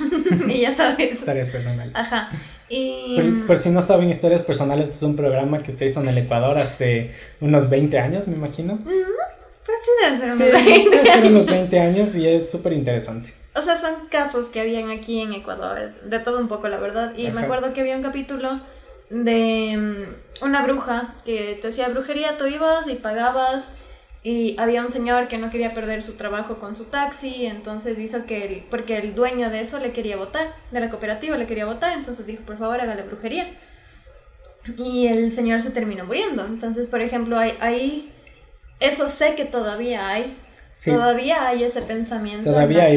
y ya sabes. Historias personales. Ajá. Y... Por si no saben, Historias Personales es un programa que se hizo en el Ecuador hace unos 20 años, me imagino. Pues sí debe ser Sí, unos 20 debe ser años. unos 20 años y es súper interesante. O sea, son casos que habían aquí en Ecuador, de todo un poco, la verdad. Y me Ajá. acuerdo que había un capítulo una bruja que te hacía brujería. Tú ibas y pagabas, y había un señor que no quería perder su trabajo con su taxi, entonces hizo porque el dueño de eso le quería votar, de la cooperativa le quería votar, entonces dijo, por favor, hágale brujería. Y el señor se terminó muriendo. Entonces, por ejemplo, ahí eso sé que todavía hay. Sí. Todavía hay ese pensamiento. Todavía hay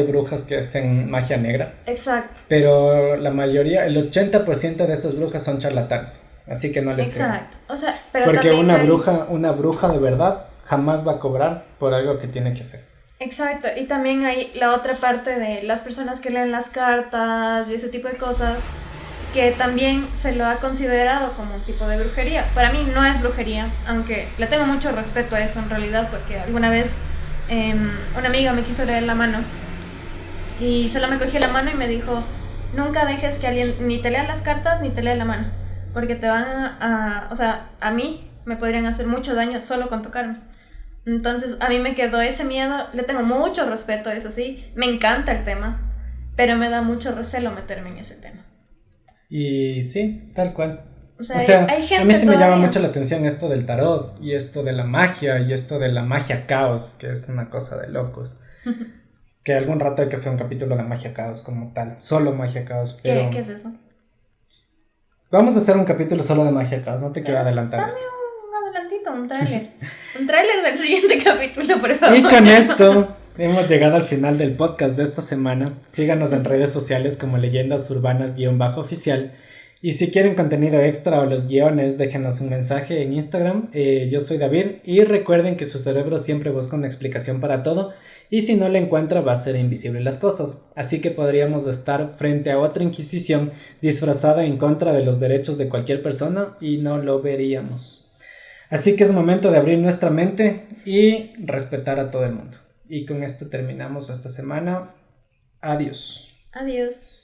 brujas que hacen magia negra. Exacto. Pero la mayoría, el 80% de esas brujas son charlatanes. Así que no les creo. Exacto. O sea, pero porque una bruja de verdad jamás va a cobrar por algo que tiene que hacer. Exacto. Y también hay la otra parte de las personas que leen las cartas y ese tipo de cosas, que también se lo ha considerado como un tipo de brujería. Para mí no es brujería, aunque le tengo mucho respeto a eso en realidad, porque alguna vez una amiga me quiso leer la mano y solo me cogió la mano y me dijo, nunca dejes que alguien ni te lea las cartas ni te lea la mano, porque te van o sea, a mí me podrían hacer mucho daño solo con tocarme. Entonces a mí me quedó ese miedo. Le tengo mucho respeto, eso sí, me encanta el tema, pero me da mucho recelo meterme en ese tema. Y sí, tal cual. O sea hay gente a mí sí todavía. Me llama mucho la atención esto del tarot y esto de la magia y esto de la magia caos, que es una cosa de locos. Que algún rato hay que hacer un capítulo de magia caos como tal, solo magia caos. Pero... ¿Qué es eso? Vamos a hacer un capítulo solo de magia caos, no te quiero adelantar. Dame un adelantito, un tráiler. Un tráiler del siguiente capítulo, por favor. Y con esto hemos llegado al final del podcast de esta semana. Síganos en redes sociales como Leyendas Urbanas_oficial. Y si quieren contenido extra o los guiones, déjenos un mensaje en Instagram. Yo soy David. Y recuerden que su cerebro siempre busca una explicación para todo. Y si no la encuentra, va a ser invisible las cosas. Así que podríamos estar frente a otra inquisición disfrazada en contra de los derechos de cualquier persona y no lo veríamos. Así que es momento de abrir nuestra mente y respetar a todo el mundo. Y con esto terminamos esta semana. Adiós. Adiós.